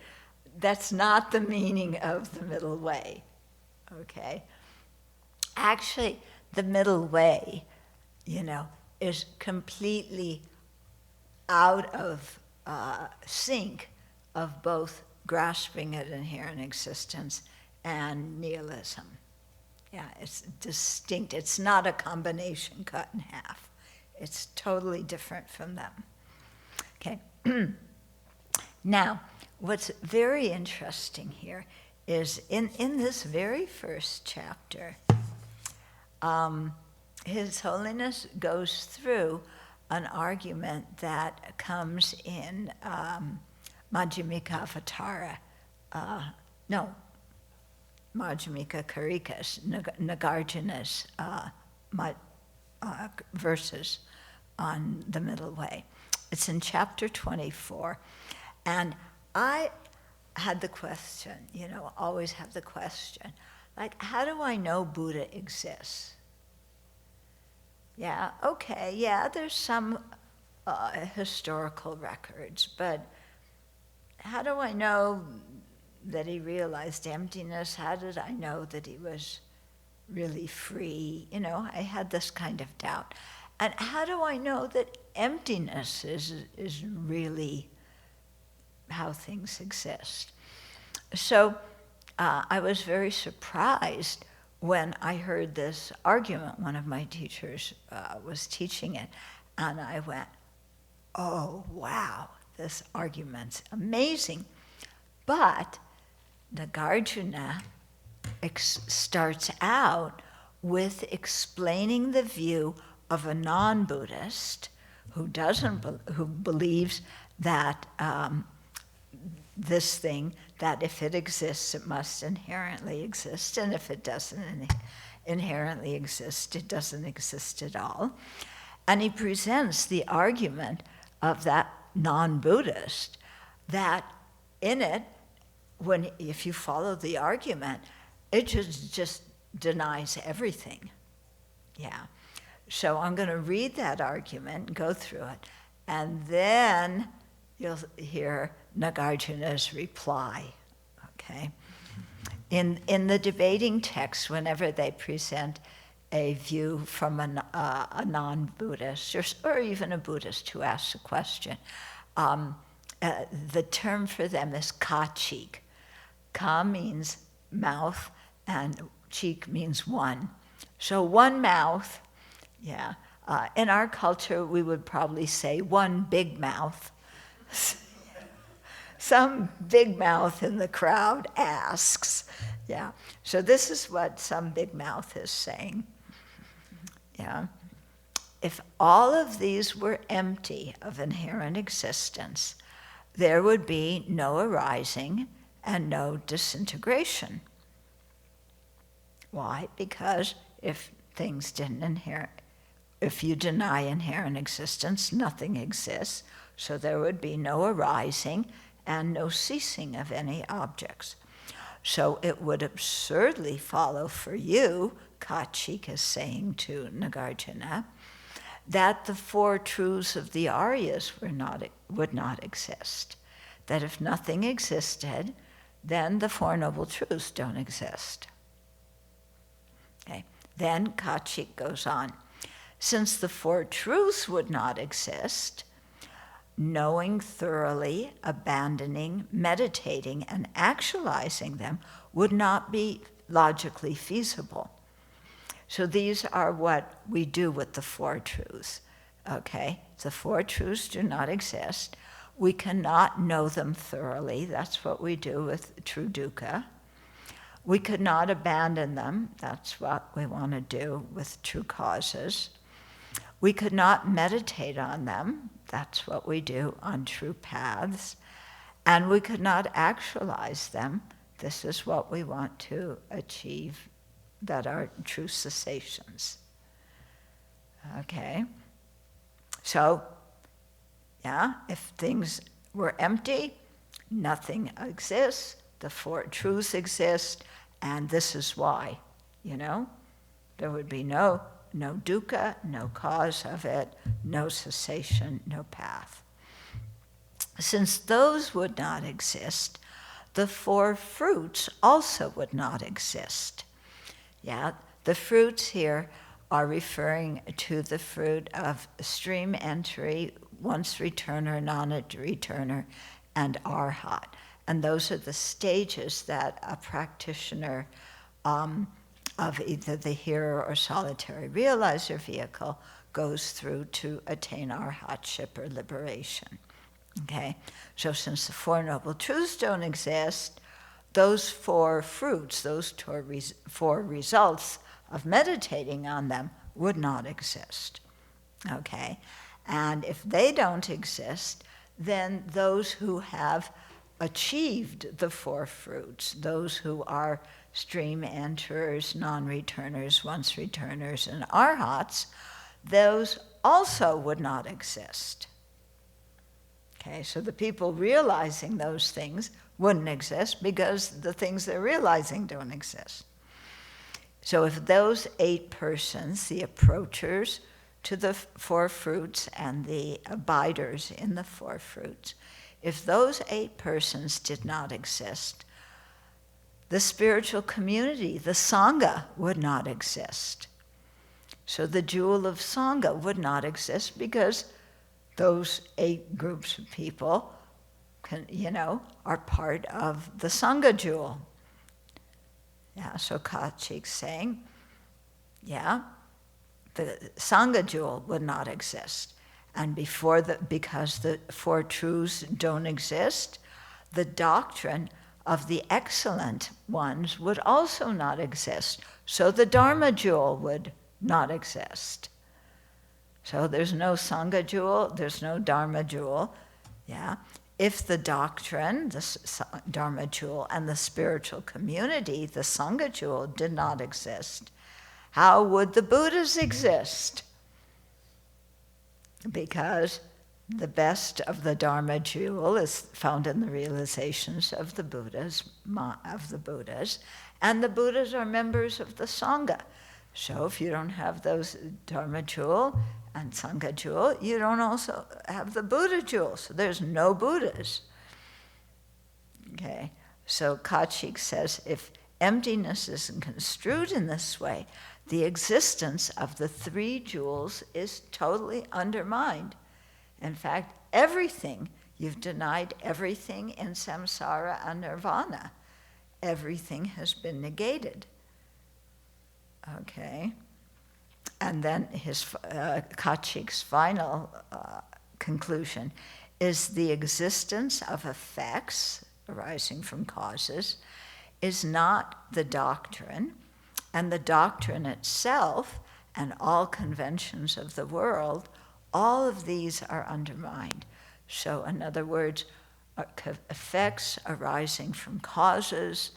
That's not the meaning of the middle way, okay? Actually, the middle way, is completely out of sync of both grasping at inherent existence and nihilism. Yeah, it's distinct. It's not a combination cut in half. It's totally different from them. Okay. Now, what's very interesting here is in this very first chapter, His Holiness goes through an argument that comes in Majjhimika Avatara. Majjhimika Karika's, Nagarjuna's verses on the middle way. It's in chapter 24. And I had the question, always have the question, like, how do I know Buddha exists? Yeah, okay, yeah, there's some historical records, but how do I know that he realized emptiness? How did I know that he was really free? You know, I had this kind of doubt. And how do I know that emptiness is really how things exist? So I was very surprised when I heard this argument. One of my teachers was teaching it, and I went, oh, wow, this argument's amazing. But Nagarjuna starts out with explaining the view of a non-Buddhist who believes that this thing, that if it exists, it must inherently exist, and if it doesn't inherently exist, it doesn't exist at all. And he presents the argument of that non-Buddhist that in it, if you follow the argument, it just denies everything. Yeah. So I'm going to read that argument and go through it, and then you'll hear Nagarjuna's reply, okay? In the debating text, whenever they present a view from a non-Buddhist, or even a Buddhist who asks a question, the term for them is ka-cheek. Ka means mouth, and cheek means one. So one mouth, yeah. In our culture, we would probably say one big mouth. Some big mouth in the crowd asks, yeah. So this is what some big mouth is saying, yeah. If all of these were empty of inherent existence, there would be no arising and no disintegration. Why? Because if things if you deny inherent existence, nothing exists, so there would be no arising and no ceasing of any objects. So it would absurdly follow for you, Kachik is saying to Nagarjuna, that the four truths of the Aryas would not exist. That if nothing existed, then the Four Noble Truths don't exist. Okay. Then Kachik goes on. Since the four truths would not exist, knowing thoroughly, abandoning, meditating, and actualizing them would not be logically feasible. So these are what we do with the four truths, okay? The four truths do not exist. We cannot know them thoroughly. That's what we do with true dukkha. We could not abandon them. That's what we want to do with true causes. We could not meditate on them. That's what we do on true paths. And we could not actualize them. This is what we want to achieve, that are true cessations. Okay? So, yeah, if things were empty, nothing exists, the four truths exist, and this is why, you know? There would be no dukkha, no cause of it, no cessation, no path. Since those would not exist, the four fruits also would not exist. Yeah, the fruits here are referring to the fruit of stream entry, once returner, non-returner, and arhat. And those are the stages that a practitioner of either the hearer or solitary realizer vehicle goes through to attain arhatship or liberation. Okay? So since the Four Noble Truths don't exist, those four fruits, those four results of meditating on them would not exist. Okay? And if they don't exist, then those who have achieved the four fruits, those who are stream enterers, non-returners, once returners, and arhats, those also would not exist. Okay, so the people realizing those things wouldn't exist because the things they're realizing don't exist. So if those 8 persons, the approachers to the four fruits and the abiders in the four fruits, if those 8 persons did not exist, the spiritual community, the Sangha, would not exist. So the jewel of Sangha would not exist because those 8 groups of people are part of the Sangha jewel. Yeah, so Kachik's saying, yeah, the Sangha jewel would not exist. And because the four truths don't exist, the doctrine of the excellent ones would also not exist. So the Dharma jewel would not exist. So there's no Sangha jewel, there's no Dharma jewel. Yeah. If the doctrine, the Dharma jewel, and the spiritual community, the Sangha jewel, did not exist, how would the Buddhas exist? Because the best of the Dharma jewel is found in the realizations of the Buddhas, and the Buddhas are members of the Sangha. So if you don't have those Dharma jewel and Sangha jewel, you don't also have the Buddha jewel, so there's no Buddhas. Okay, so Kachik says, if emptiness isn't construed in this way, the existence of the 3 jewels is totally undermined. In fact, you've denied everything in samsara and nirvana. Everything has been negated. Okay. And then Kachik's final conclusion is the existence of effects arising from causes is not the doctrine, and the doctrine itself and all conventions of the world, all of these are undermined. So in other words, effects arising from causes,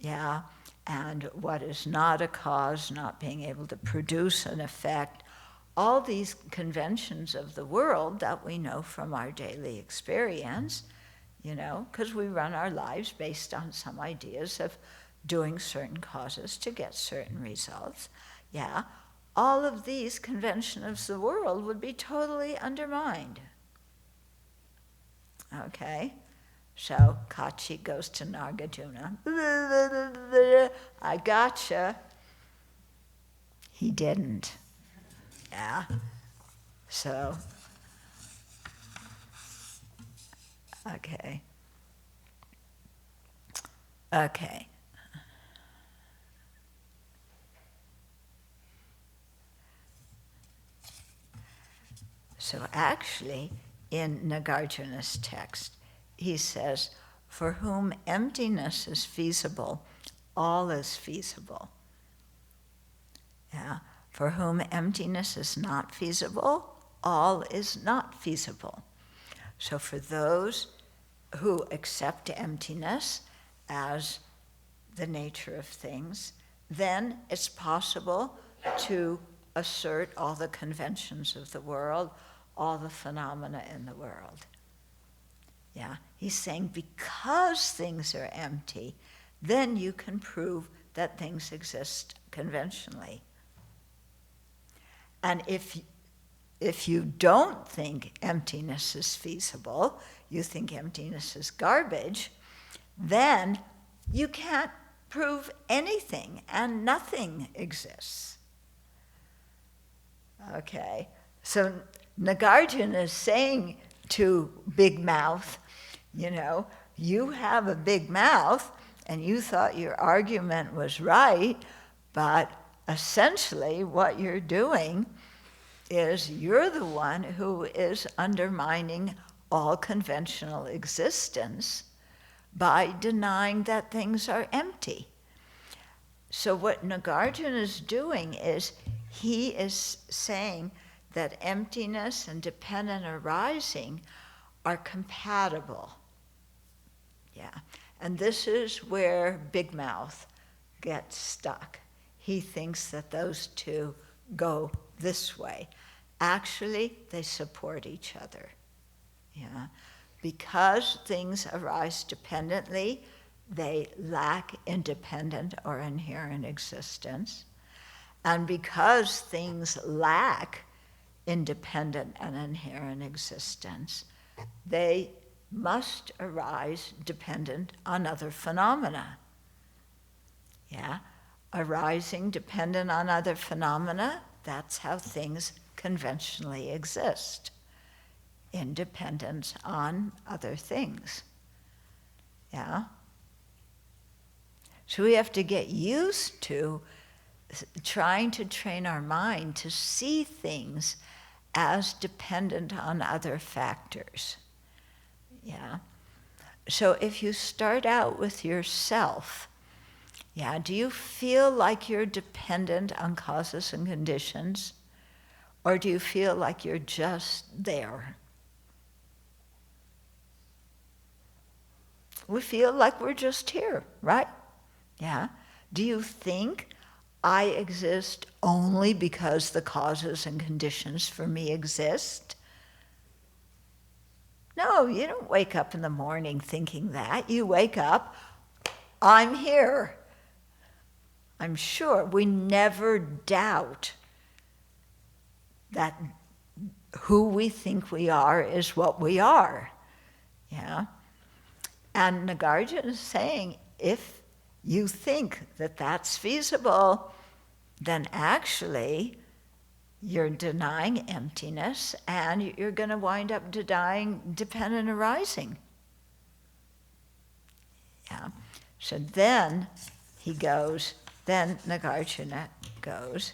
yeah, and what is not a cause, not being able to produce an effect, all these conventions of the world that we know from our daily experience, because we run our lives based on some ideas of doing certain causes to get certain results, yeah, all of these conventions of the world would be totally undermined. Okay? So Kachik goes to Nagarjuna. I gotcha. He didn't. Yeah. So, okay. Okay. So actually, in Nagarjuna's text, he says, for whom emptiness is feasible, all is feasible. Yeah. For whom emptiness is not feasible, all is not feasible. So for those who accept emptiness as the nature of things, then it's possible to assert all the conventions of the world, all the phenomena in the world. Yeah, he's saying because things are empty, then you can prove that things exist conventionally. And if you don't think emptiness is feasible, you think emptiness is garbage, then you can't prove anything and nothing exists. Okay, so Nagarjuna is saying to Big Mouth, you have a big mouth and you thought your argument was right, but essentially what you're doing is you're the one who is undermining all conventional existence by denying that things are empty. So what Nagarjuna is doing is he is saying that emptiness and dependent arising are compatible. Yeah, and this is where Big Mouth gets stuck. He thinks that those two go this way. Actually, they support each other. Yeah, because things arise dependently, they lack independent or inherent existence. And because things lack independent and inherent existence. They must arise dependent on other phenomena. Yeah? Arising dependent on other phenomena, that's how things conventionally exist. Independence on other things. Yeah? So we have to get used to trying to train our mind to see things as dependent on other factors. Yeah? So if you start out with yourself, yeah, do you feel like you're dependent on causes and conditions? Or do you feel like you're just there? We feel like we're just here, right? Yeah. Do you think I exist only because the causes and conditions for me exist? No, you don't wake up in the morning thinking that. You wake up, I'm here. I'm sure we never doubt that who we think we are is what we are. Yeah? And Nagarjuna is saying, if you think that that's feasible, then actually you're denying emptiness and you're going to wind up denying dependent arising. Yeah. So then Nagarjuna goes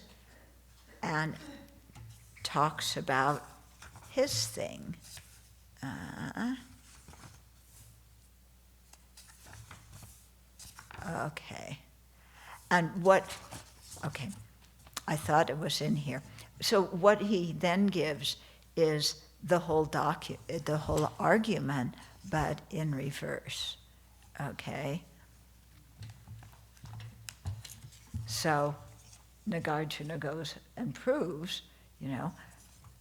and talks about his thing. Okay. And I thought it was in here. So what he then gives is the whole argument, but in reverse. Okay? So Nagarjuna goes and proves,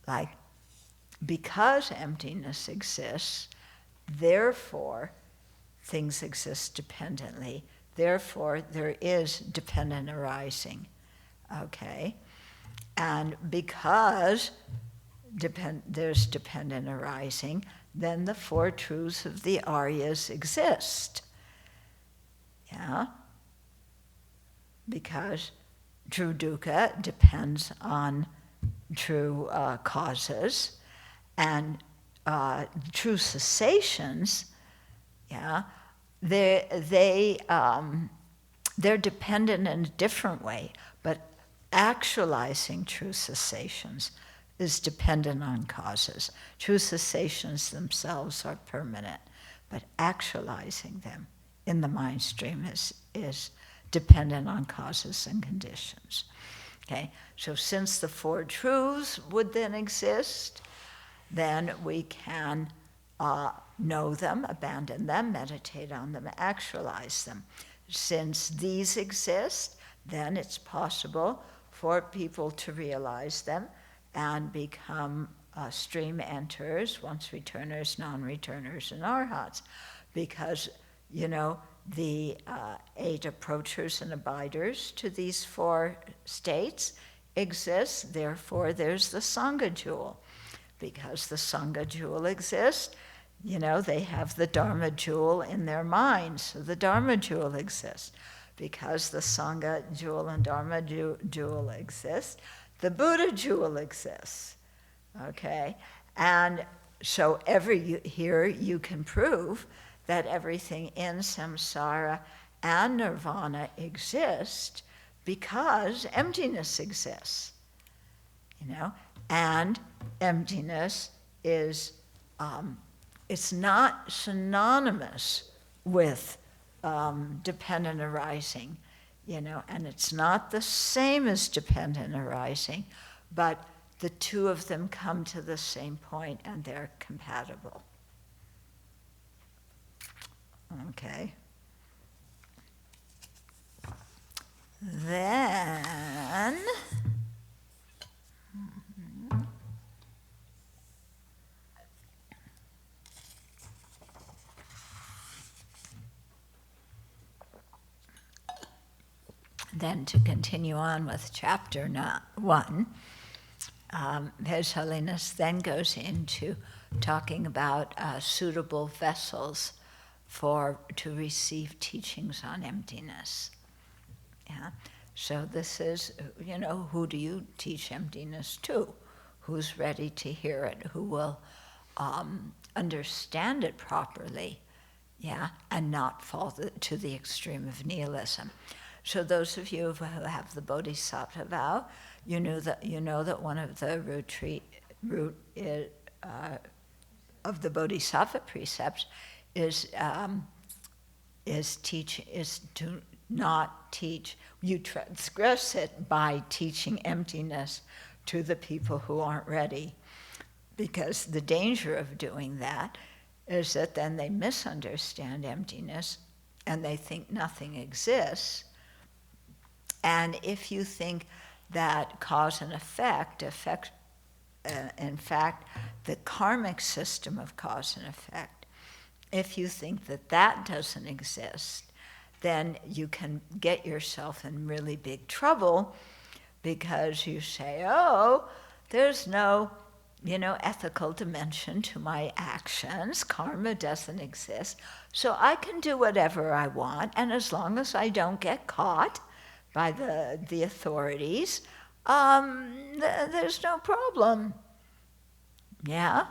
like, because emptiness exists, therefore things exist dependently. Therefore, there is dependent arising. Okay? And because there's dependent arising, then the four truths of the Aryas exist. Yeah? Because true dukkha depends on true causes, and true cessations, yeah, they're dependent in a different way, but actualizing true cessations is dependent on causes. True cessations themselves are permanent, but actualizing them in the mind stream is dependent on causes and conditions. Okay, so since the four truths would then exist, then we can know them, abandon them, meditate on them, actualize them. Since these exist, then it's possible for people to realize them and become stream enters, once returners, non-returners, and arhats. Because, the 8 approachers and abiders to these 4 states exist, therefore there's the Sangha jewel. Because the Sangha jewel exists, they have the Dharma jewel in their minds, so the Dharma jewel exists. Because the Sangha jewel and Dharma jewel exist, the Buddha jewel exists. Okay? And so here you can prove that everything in samsara and nirvana exist because emptiness exists. And emptiness is, it's not synonymous with dependent arising, and it's not the same as dependent arising, but the two of them come to the same point and they're compatible. Okay. Then to continue on with chapter 1, His Holiness then goes into talking about suitable vessels to receive teachings on emptiness. Yeah. So this is, who do you teach emptiness to? Who's ready to hear it? Who will understand it properly? Yeah, and not fall to the extreme of nihilism. So those of you who have the Bodhisattva vow, you know that one of the root of the Bodhisattva precepts is to not teach. You transgress it by teaching emptiness to the people who aren't ready, because the danger of doing that is that then they misunderstand emptiness and they think nothing exists. And if you think that cause and effect, in fact, the karmic system of cause and effect, if you think that doesn't exist, then you can get yourself in really big trouble, because you say, oh, there's no ethical dimension to my actions. Karma doesn't exist. So I can do whatever I want, and as long as I don't get caught by the authorities, there's no problem. Yeah?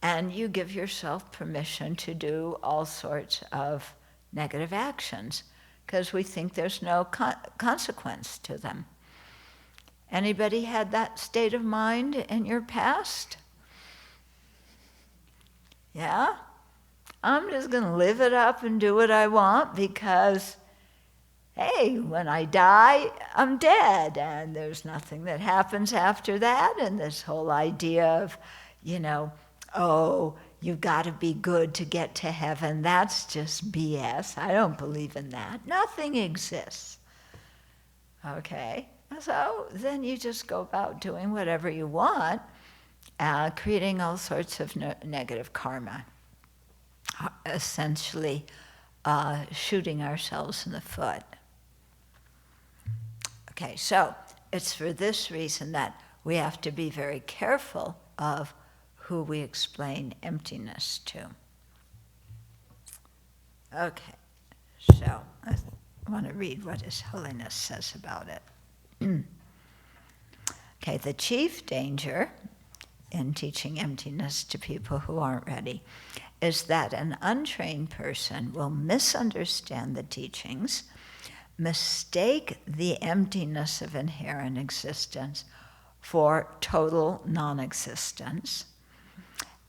And you give yourself permission to do all sorts of negative actions, because we think there's no consequence to them. Anybody had that state of mind in your past? Yeah? I'm just going to live it up and do what I want, because, hey, when I die, I'm dead, and there's nothing that happens after that. And this whole idea of, oh, you've got to be good to get to heaven, that's just BS. I don't believe in that. Nothing exists. Okay? So then you just go about doing whatever you want, creating all sorts of negative karma, essentially shooting ourselves in the foot. Okay, so it's for this reason that we have to be very careful of who we explain emptiness to. Okay, so I want to read what His Holiness says about it. Okay, the chief danger in teaching emptiness to people who aren't ready is that an untrained person will misunderstand the teachings, mistake the emptiness of inherent existence for total non-existence,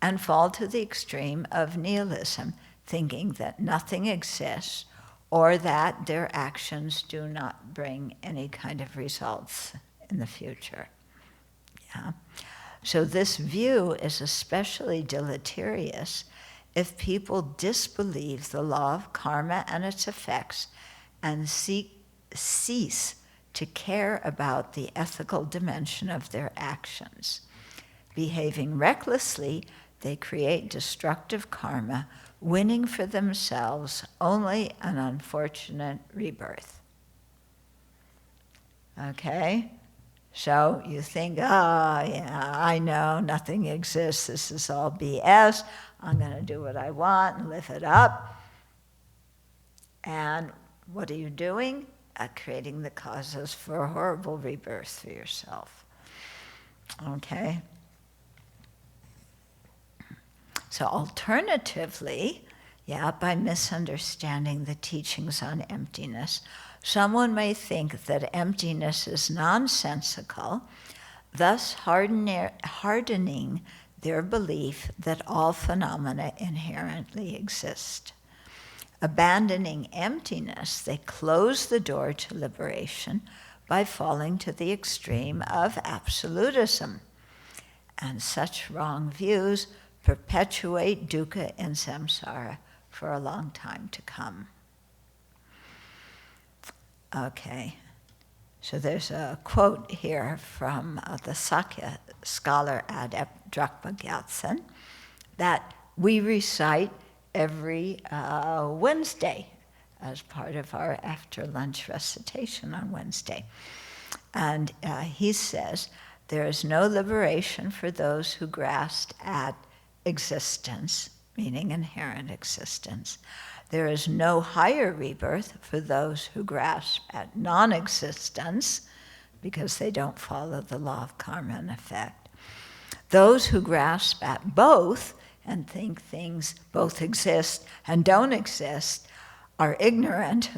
and fall to the extreme of nihilism, thinking that nothing exists or that their actions do not bring any kind of results in the future. Yeah? So this view is especially deleterious if people disbelieve the law of karma and its effects and cease to care about the ethical dimension of their actions. Behaving recklessly, they create destructive karma, winning for themselves only an unfortunate rebirth. Okay? So you think, yeah, I know, nothing exists, this is all BS, I'm going to do what I want and live it up. And what are you doing? Creating the causes for a horrible rebirth for yourself. Okay? So alternatively, by misunderstanding the teachings on emptiness, someone may think that emptiness is nonsensical, thus hardening their belief that all phenomena inherently exist. Abandoning emptiness, they close the door to liberation by falling to the extreme of absolutism. And such wrong views perpetuate dukkha and samsara for a long time to come. Okay, so there's a quote here from the Sakya scholar adept Drakpa Gyatsen that we recite every Wednesday as part of our after lunch recitation on Wednesday. And he says There is no liberation for those who grasp at existence, meaning inherent existence. There is no higher rebirth for those who grasp at non-existence, because they don't follow the law of karma and effect. Those who grasp at both and think things both exist and don't exist are ignorant.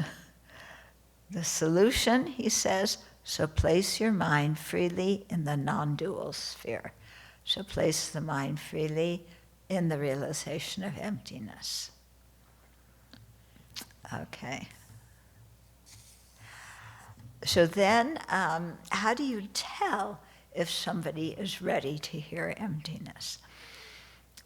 The solution, he says, so place your mind freely in the non-dual sphere. So place the mind freely in the realization of emptiness. Okay. So then, how do you tell if somebody is ready to hear emptiness?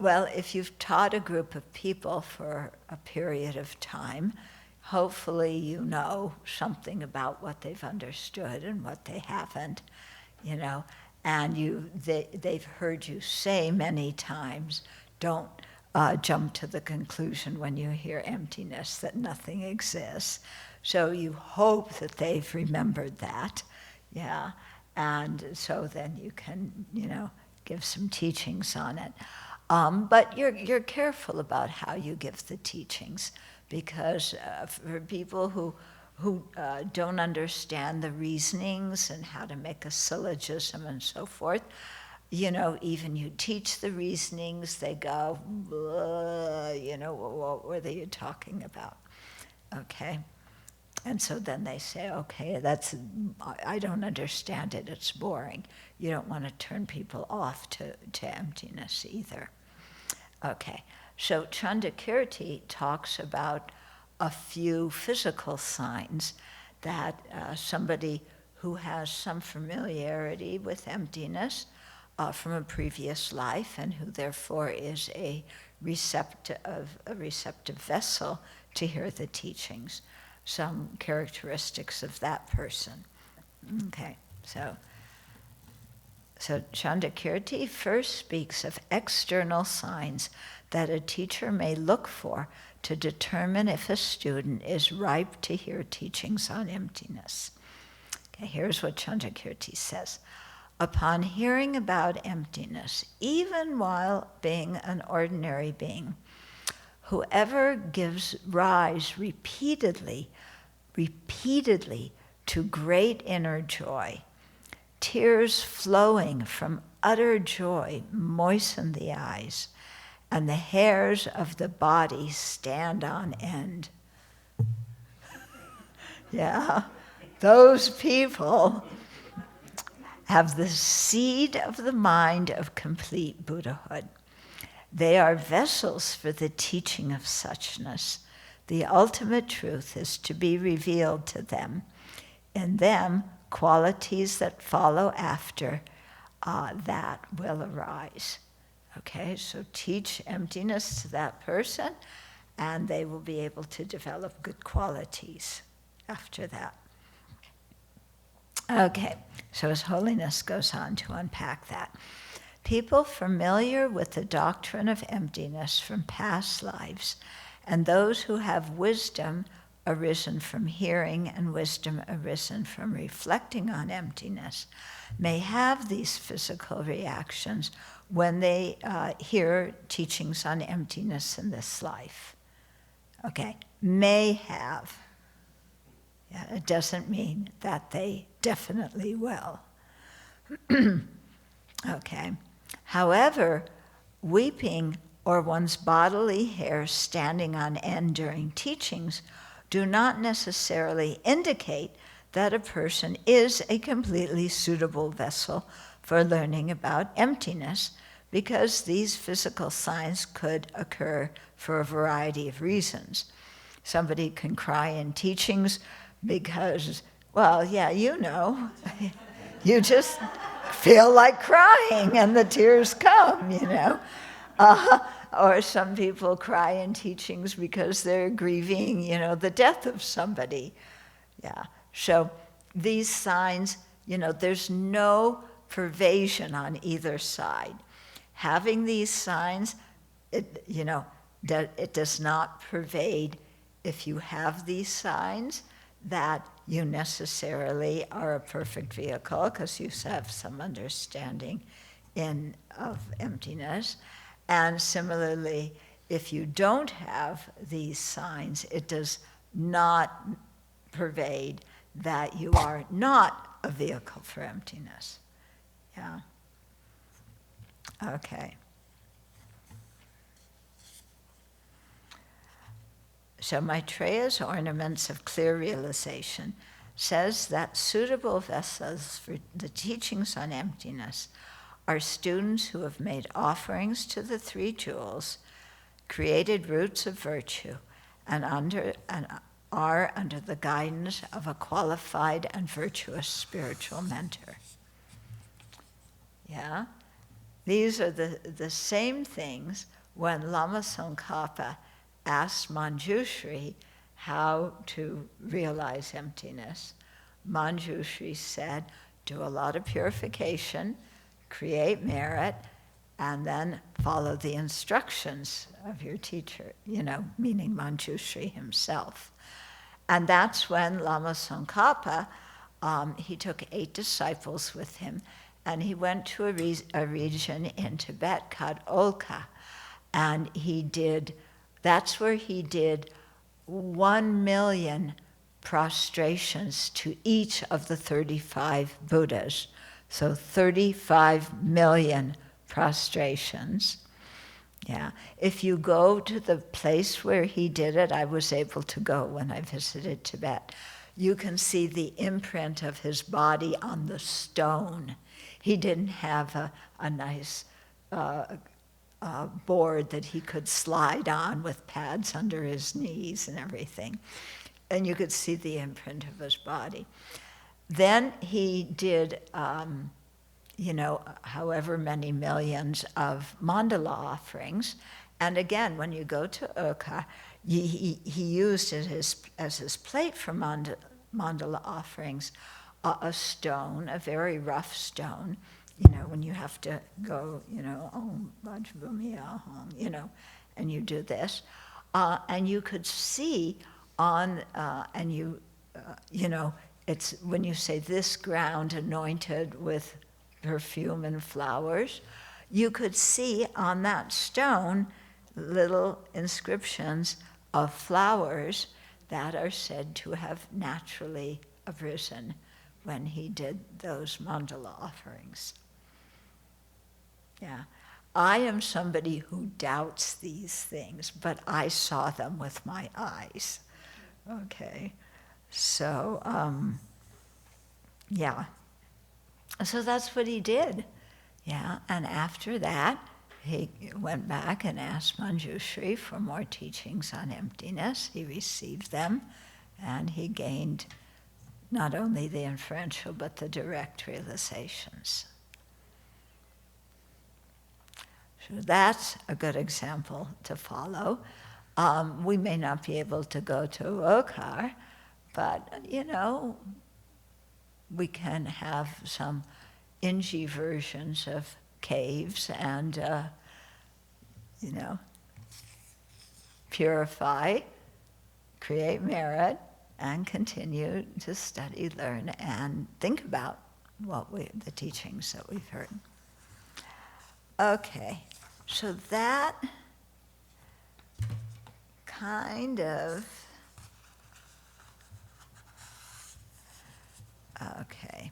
Well, if you've taught a group of people for a period of time, hopefully you know something about what they've understood and what they haven't, and they've heard you say many times, don't jump to the conclusion when you hear emptiness that nothing exists. So you hope that they've remembered that, yeah, and so then you can, give some teachings on it. But you're careful about how you give the teachings, because for people who don't understand the reasonings and how to make a syllogism and so forth, even you teach the reasonings, they go, what were you talking about? Okay. And so then they say, okay, I don't understand it, it's boring. You don't want to turn people off to emptiness either. Okay, so Chandakirti talks about a few physical signs that somebody who has some familiarity with emptiness from a previous life and who therefore is a receptive vessel to hear the teachings, some characteristics of that person. Okay, so Chandakirti first speaks of external signs that a teacher may look for to determine if a student is ripe to hear teachings on emptiness. Okay, here's what Chandakirti says. Upon hearing about emptiness, even while being an ordinary being, whoever gives rise repeatedly to great inner joy, tears flowing from utter joy moisten the eyes, and the hairs of the body stand on end. Yeah, those people have the seed of the mind of complete Buddhahood. They are vessels for the teaching of suchness. The ultimate truth is to be revealed to them. In them, qualities that follow after that will arise. Okay, so teach emptiness to that person, and they will be able to develop good qualities after that. Okay, so His Holiness goes on to unpack that. People familiar with the doctrine of emptiness from past lives, and those who have wisdom arisen from hearing and wisdom arisen from reflecting on emptiness, may have these physical reactions when they hear teachings on emptiness in this life. Okay, may have. Yeah, it doesn't mean that they definitely will. Okay. However, weeping or one's bodily hair standing on end during teachings do not necessarily indicate that a person is a completely suitable vessel for learning about emptiness, because these physical signs could occur for a variety of reasons. Somebody can cry in teachings because, well, yeah, you just feel like crying and the tears come, Or some people cry in teachings because they're grieving, the death of somebody. Yeah. So these signs, there's no pervasion on either side. Having these signs, it does not pervade. If you have these signs, that you necessarily are a perfect vehicle because you have some understanding of emptiness. And similarly, if you don't have these signs, it does not pervade that you are not a vehicle for emptiness. Yeah. Okay. So Maitreya's Ornaments of Clear Realization says that suitable vessels for the teachings on emptiness are students who have made offerings to the three jewels, created roots of virtue, and are under the guidance of a qualified and virtuous spiritual mentor. Yeah? These are the same things when Lama Tsongkhapa asked Manjushri how to realize emptiness. Manjushri said, do a lot of purification, create merit, and then follow the instructions of your teacher, meaning Manjushri himself. And that's when Lama Tsongkhapa, he took 8 disciples with him, and he went to a region in Tibet called Olkha, and that's where he did 1 million prostrations to each of the 35 Buddhas. So 35 million prostrations. Yeah. If you go to the place where he did it, I was able to go when I visited Tibet, you can see the imprint of his body on the stone. He didn't have a nice board that he could slide on with pads under his knees and everything. And you could see the imprint of his body. Then he did, however many millions of mandala offerings. And again, when you go to Olkha, he used as his plate for mandala offerings a stone, a very rough stone, when you have to go, Om Vajrayana Aham, and you do this. And you could see it's when you say this ground anointed with perfume and flowers, you could see on that stone little inscriptions of flowers that are said to have naturally arisen when he did those mandala offerings. Yeah. I am somebody who doubts these things, but I saw them with my eyes. Okay. So, yeah. So that's what he did. Yeah. And after that, he went back and asked Manjushri for more teachings on emptiness. He received them, and he gained not only the inferential, but the direct realizations. So that's a good example to follow. We may not be able to go to Okar, but, we can have some Inji versions of caves and, purify, create merit, and continue to study, learn, and think about the teachings that we've heard. Okay, so that kind of, okay.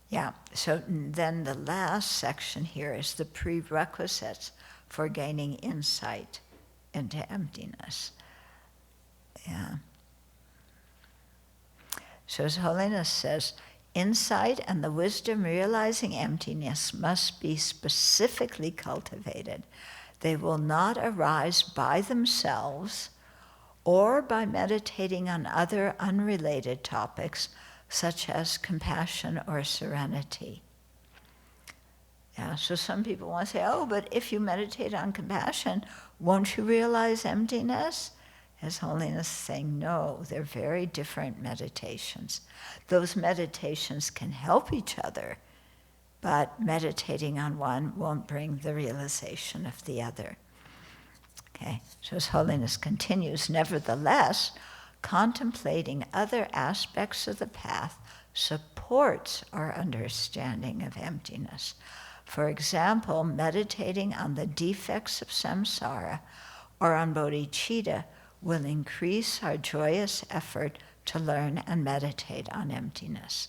Yeah, so then the last section here is the prerequisites for gaining insight into emptiness. Yeah. So His Holiness says, insight and the wisdom realizing emptiness must be specifically cultivated. They will not arise by themselves or by meditating on other unrelated topics such as compassion or serenity. Yeah, so some people want to say, but if you meditate on compassion, won't you realize emptiness? His Holiness is saying, no, they're very different meditations. Those meditations can help each other, but meditating on one won't bring the realization of the other. Okay, so His Holiness continues, nevertheless, contemplating other aspects of the path supports our understanding of emptiness. For example, meditating on the defects of samsara or on bodhicitta will increase our joyous effort to learn and meditate on emptiness.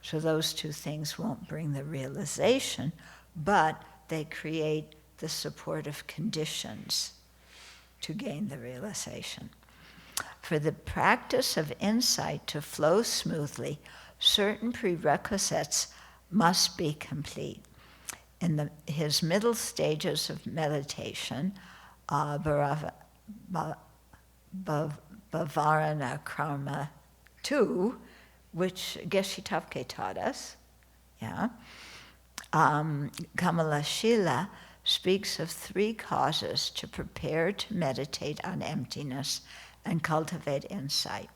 So those two things won't bring the realization, but they create the supportive conditions to gain the realization. For the practice of insight to flow smoothly, certain prerequisites must be complete. In his middle stages of meditation, Bhavarana Karma 2, which Geshe Topke taught us, Kamala Shila speaks of 3 causes to prepare to meditate on emptiness and cultivate insight.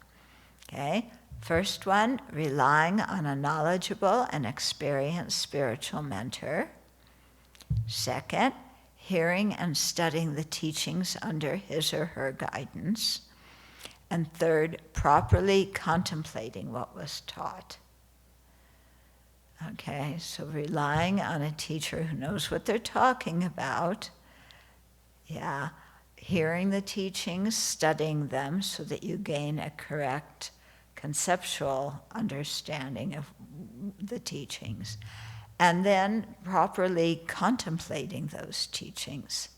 Okay? First one, relying on a knowledgeable and experienced spiritual mentor. Second, hearing and studying the teachings under his or her guidance. And third, properly contemplating what was taught. Okay, so relying on a teacher who knows what they're talking about. Hearing the teachings, studying them so that you gain a correct conceptual understanding of the teachings. And then properly contemplating those teachings.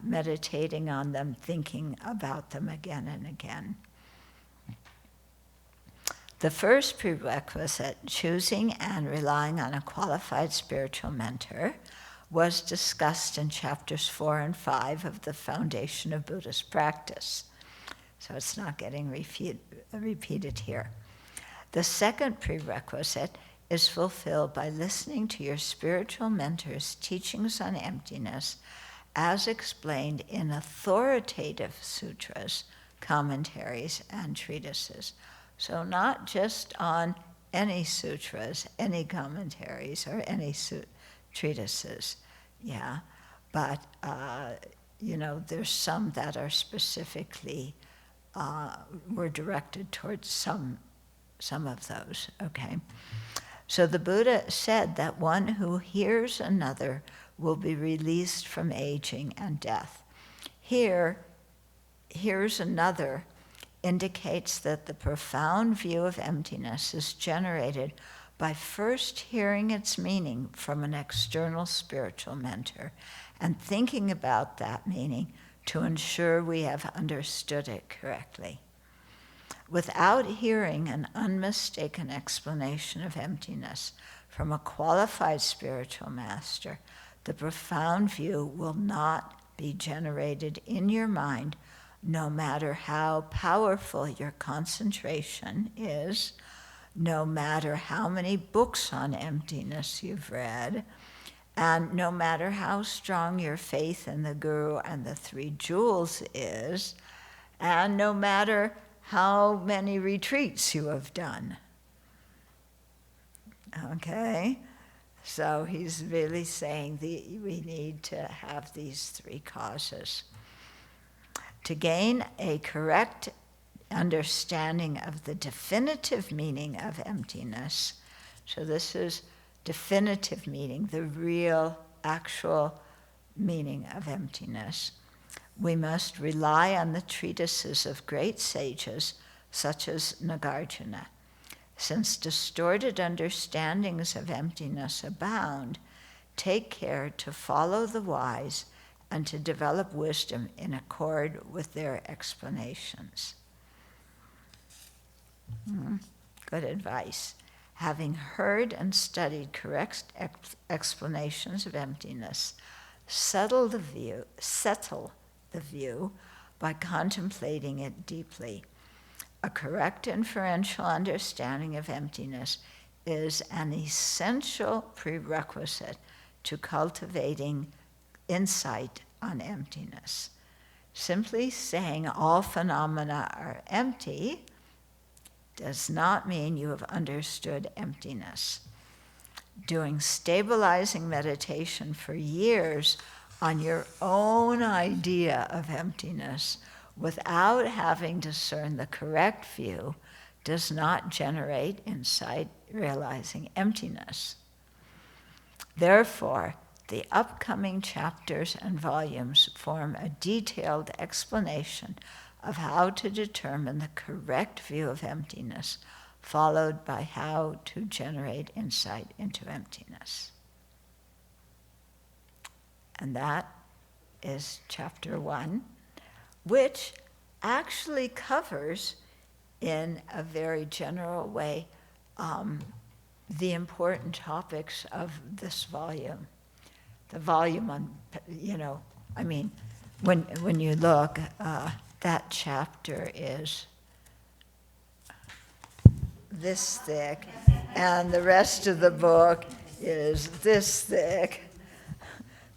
Meditating on them, thinking about them again and again. The first prerequisite, choosing and relying on a qualified spiritual mentor, was discussed in chapters 4 and 5 of the Foundation of Buddhist Practice. So it's not getting repeated here. The second prerequisite is fulfilled by listening to your spiritual mentor's teachings on emptiness as explained in authoritative sutras, commentaries, and treatises. So not just on any sutras, any commentaries, or any treatises, but there's some that are specifically were directed towards some of those. Okay, so the Buddha said that one who hears another will be released from aging and death. Here's another indicates that the profound view of emptiness is generated by first hearing its meaning from an external spiritual mentor and thinking about that meaning to ensure we have understood it correctly. Without hearing an unmistaken explanation of emptiness from a qualified spiritual master, the profound view will not be generated in your mind, no matter how powerful your concentration is, no matter how many books on emptiness you've read, and no matter how strong your faith in the Guru and the 3 jewels is, and no matter how many retreats you have done. Okay? So he's really saying we need to have these 3 causes. To gain a correct understanding of the definitive meaning of emptiness, so this is definitive meaning, the real, actual meaning of emptiness, we must rely on the treatises of great sages such as Nagarjuna. Since distorted understandings of emptiness abound, take care to follow the wise and to develop wisdom in accord with their explanations. Good advice. Having heard and studied correct explanations of emptiness, settle the view by contemplating it deeply. A correct inferential understanding of emptiness is an essential prerequisite to cultivating insight on emptiness. Simply saying all phenomena are empty does not mean you have understood emptiness. Doing stabilizing meditation for years on your own idea of emptiness without having discerned the correct view does not generate insight realizing emptiness. Therefore, the upcoming chapters and volumes form a detailed explanation of how to determine the correct view of emptiness, followed by how to generate insight into emptiness. And that is chapter 1, which actually covers in a very general way the important topics of this volume. The volume on, when you look, that chapter is this thick, and the rest of the book is this thick.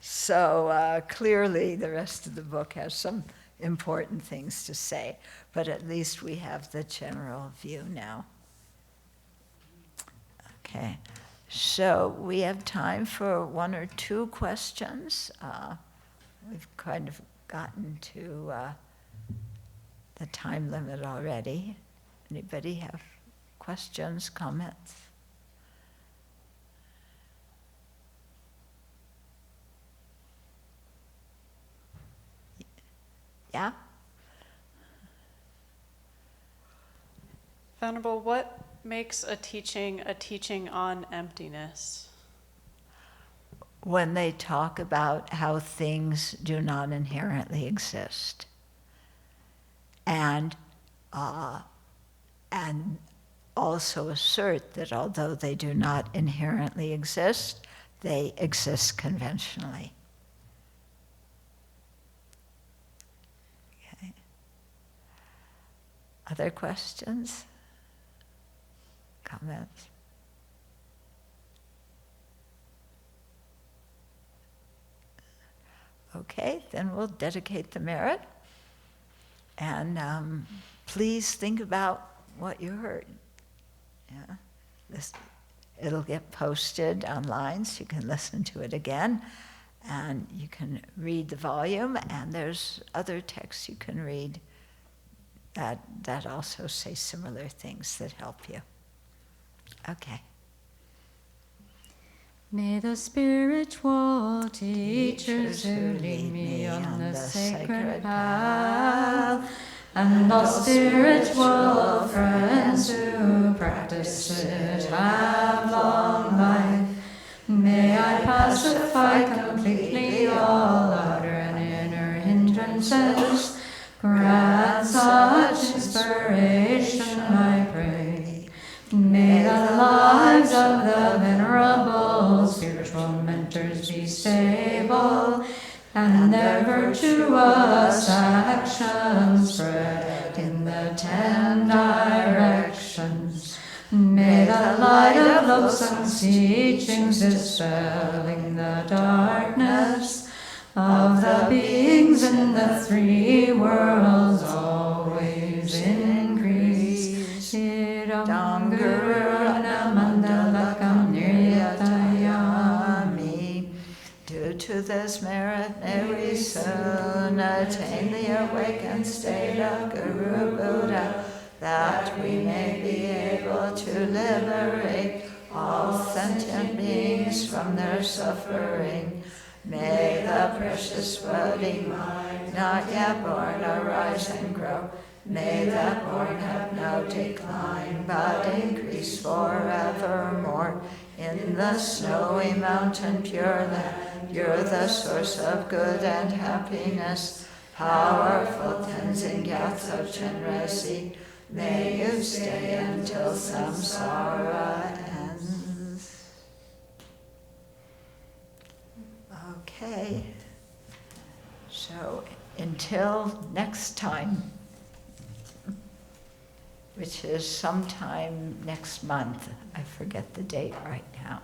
So clearly the rest of the book has some important things to say, but at least we have the general view now. Okay, so we have time for 1 or 2 questions. We've kind of gotten to the time limit already. Anybody have questions, comments? Yeah? Venerable, what makes a teaching on emptiness? When they talk about how things do not inherently exist. And also assert that although they do not inherently exist, they exist conventionally. Okay. Other questions? Comments? Okay, then we'll dedicate the merit. And please think about what you heard. Yeah, it'll get posted online, so you can listen to it again, and you can read the volume. And there's other texts you can read that also say similar things that help you. Okay. May the spiritual teachers who lead me on the sacred path, and all spiritual friends who practice it, have long life. May I pacify completely all outer and inner hindrances. Grant such inspiration, I pray. May the lives of the venerable spiritual mentors be stable, and their virtuous actions spread in the 10 directions. May the light of wholesome teachings dispelling the darkness of the beings in the 3 worlds always increase. Idam guruna mandalakam niryatayami. Due to this merit, may we soon attain the awakened state of Guru Buddha, that we may be able to liberate all sentient beings from their suffering. May the precious budding mind, not yet born, arise and grow. May that born have no decline, but increase forevermore. In the snowy mountain pure land, you're the source of good and happiness, powerful cleansing gaths of Chenresi. May you stay until samsara ends. Okay, so until next time, which is sometime next month. I forget the date right now.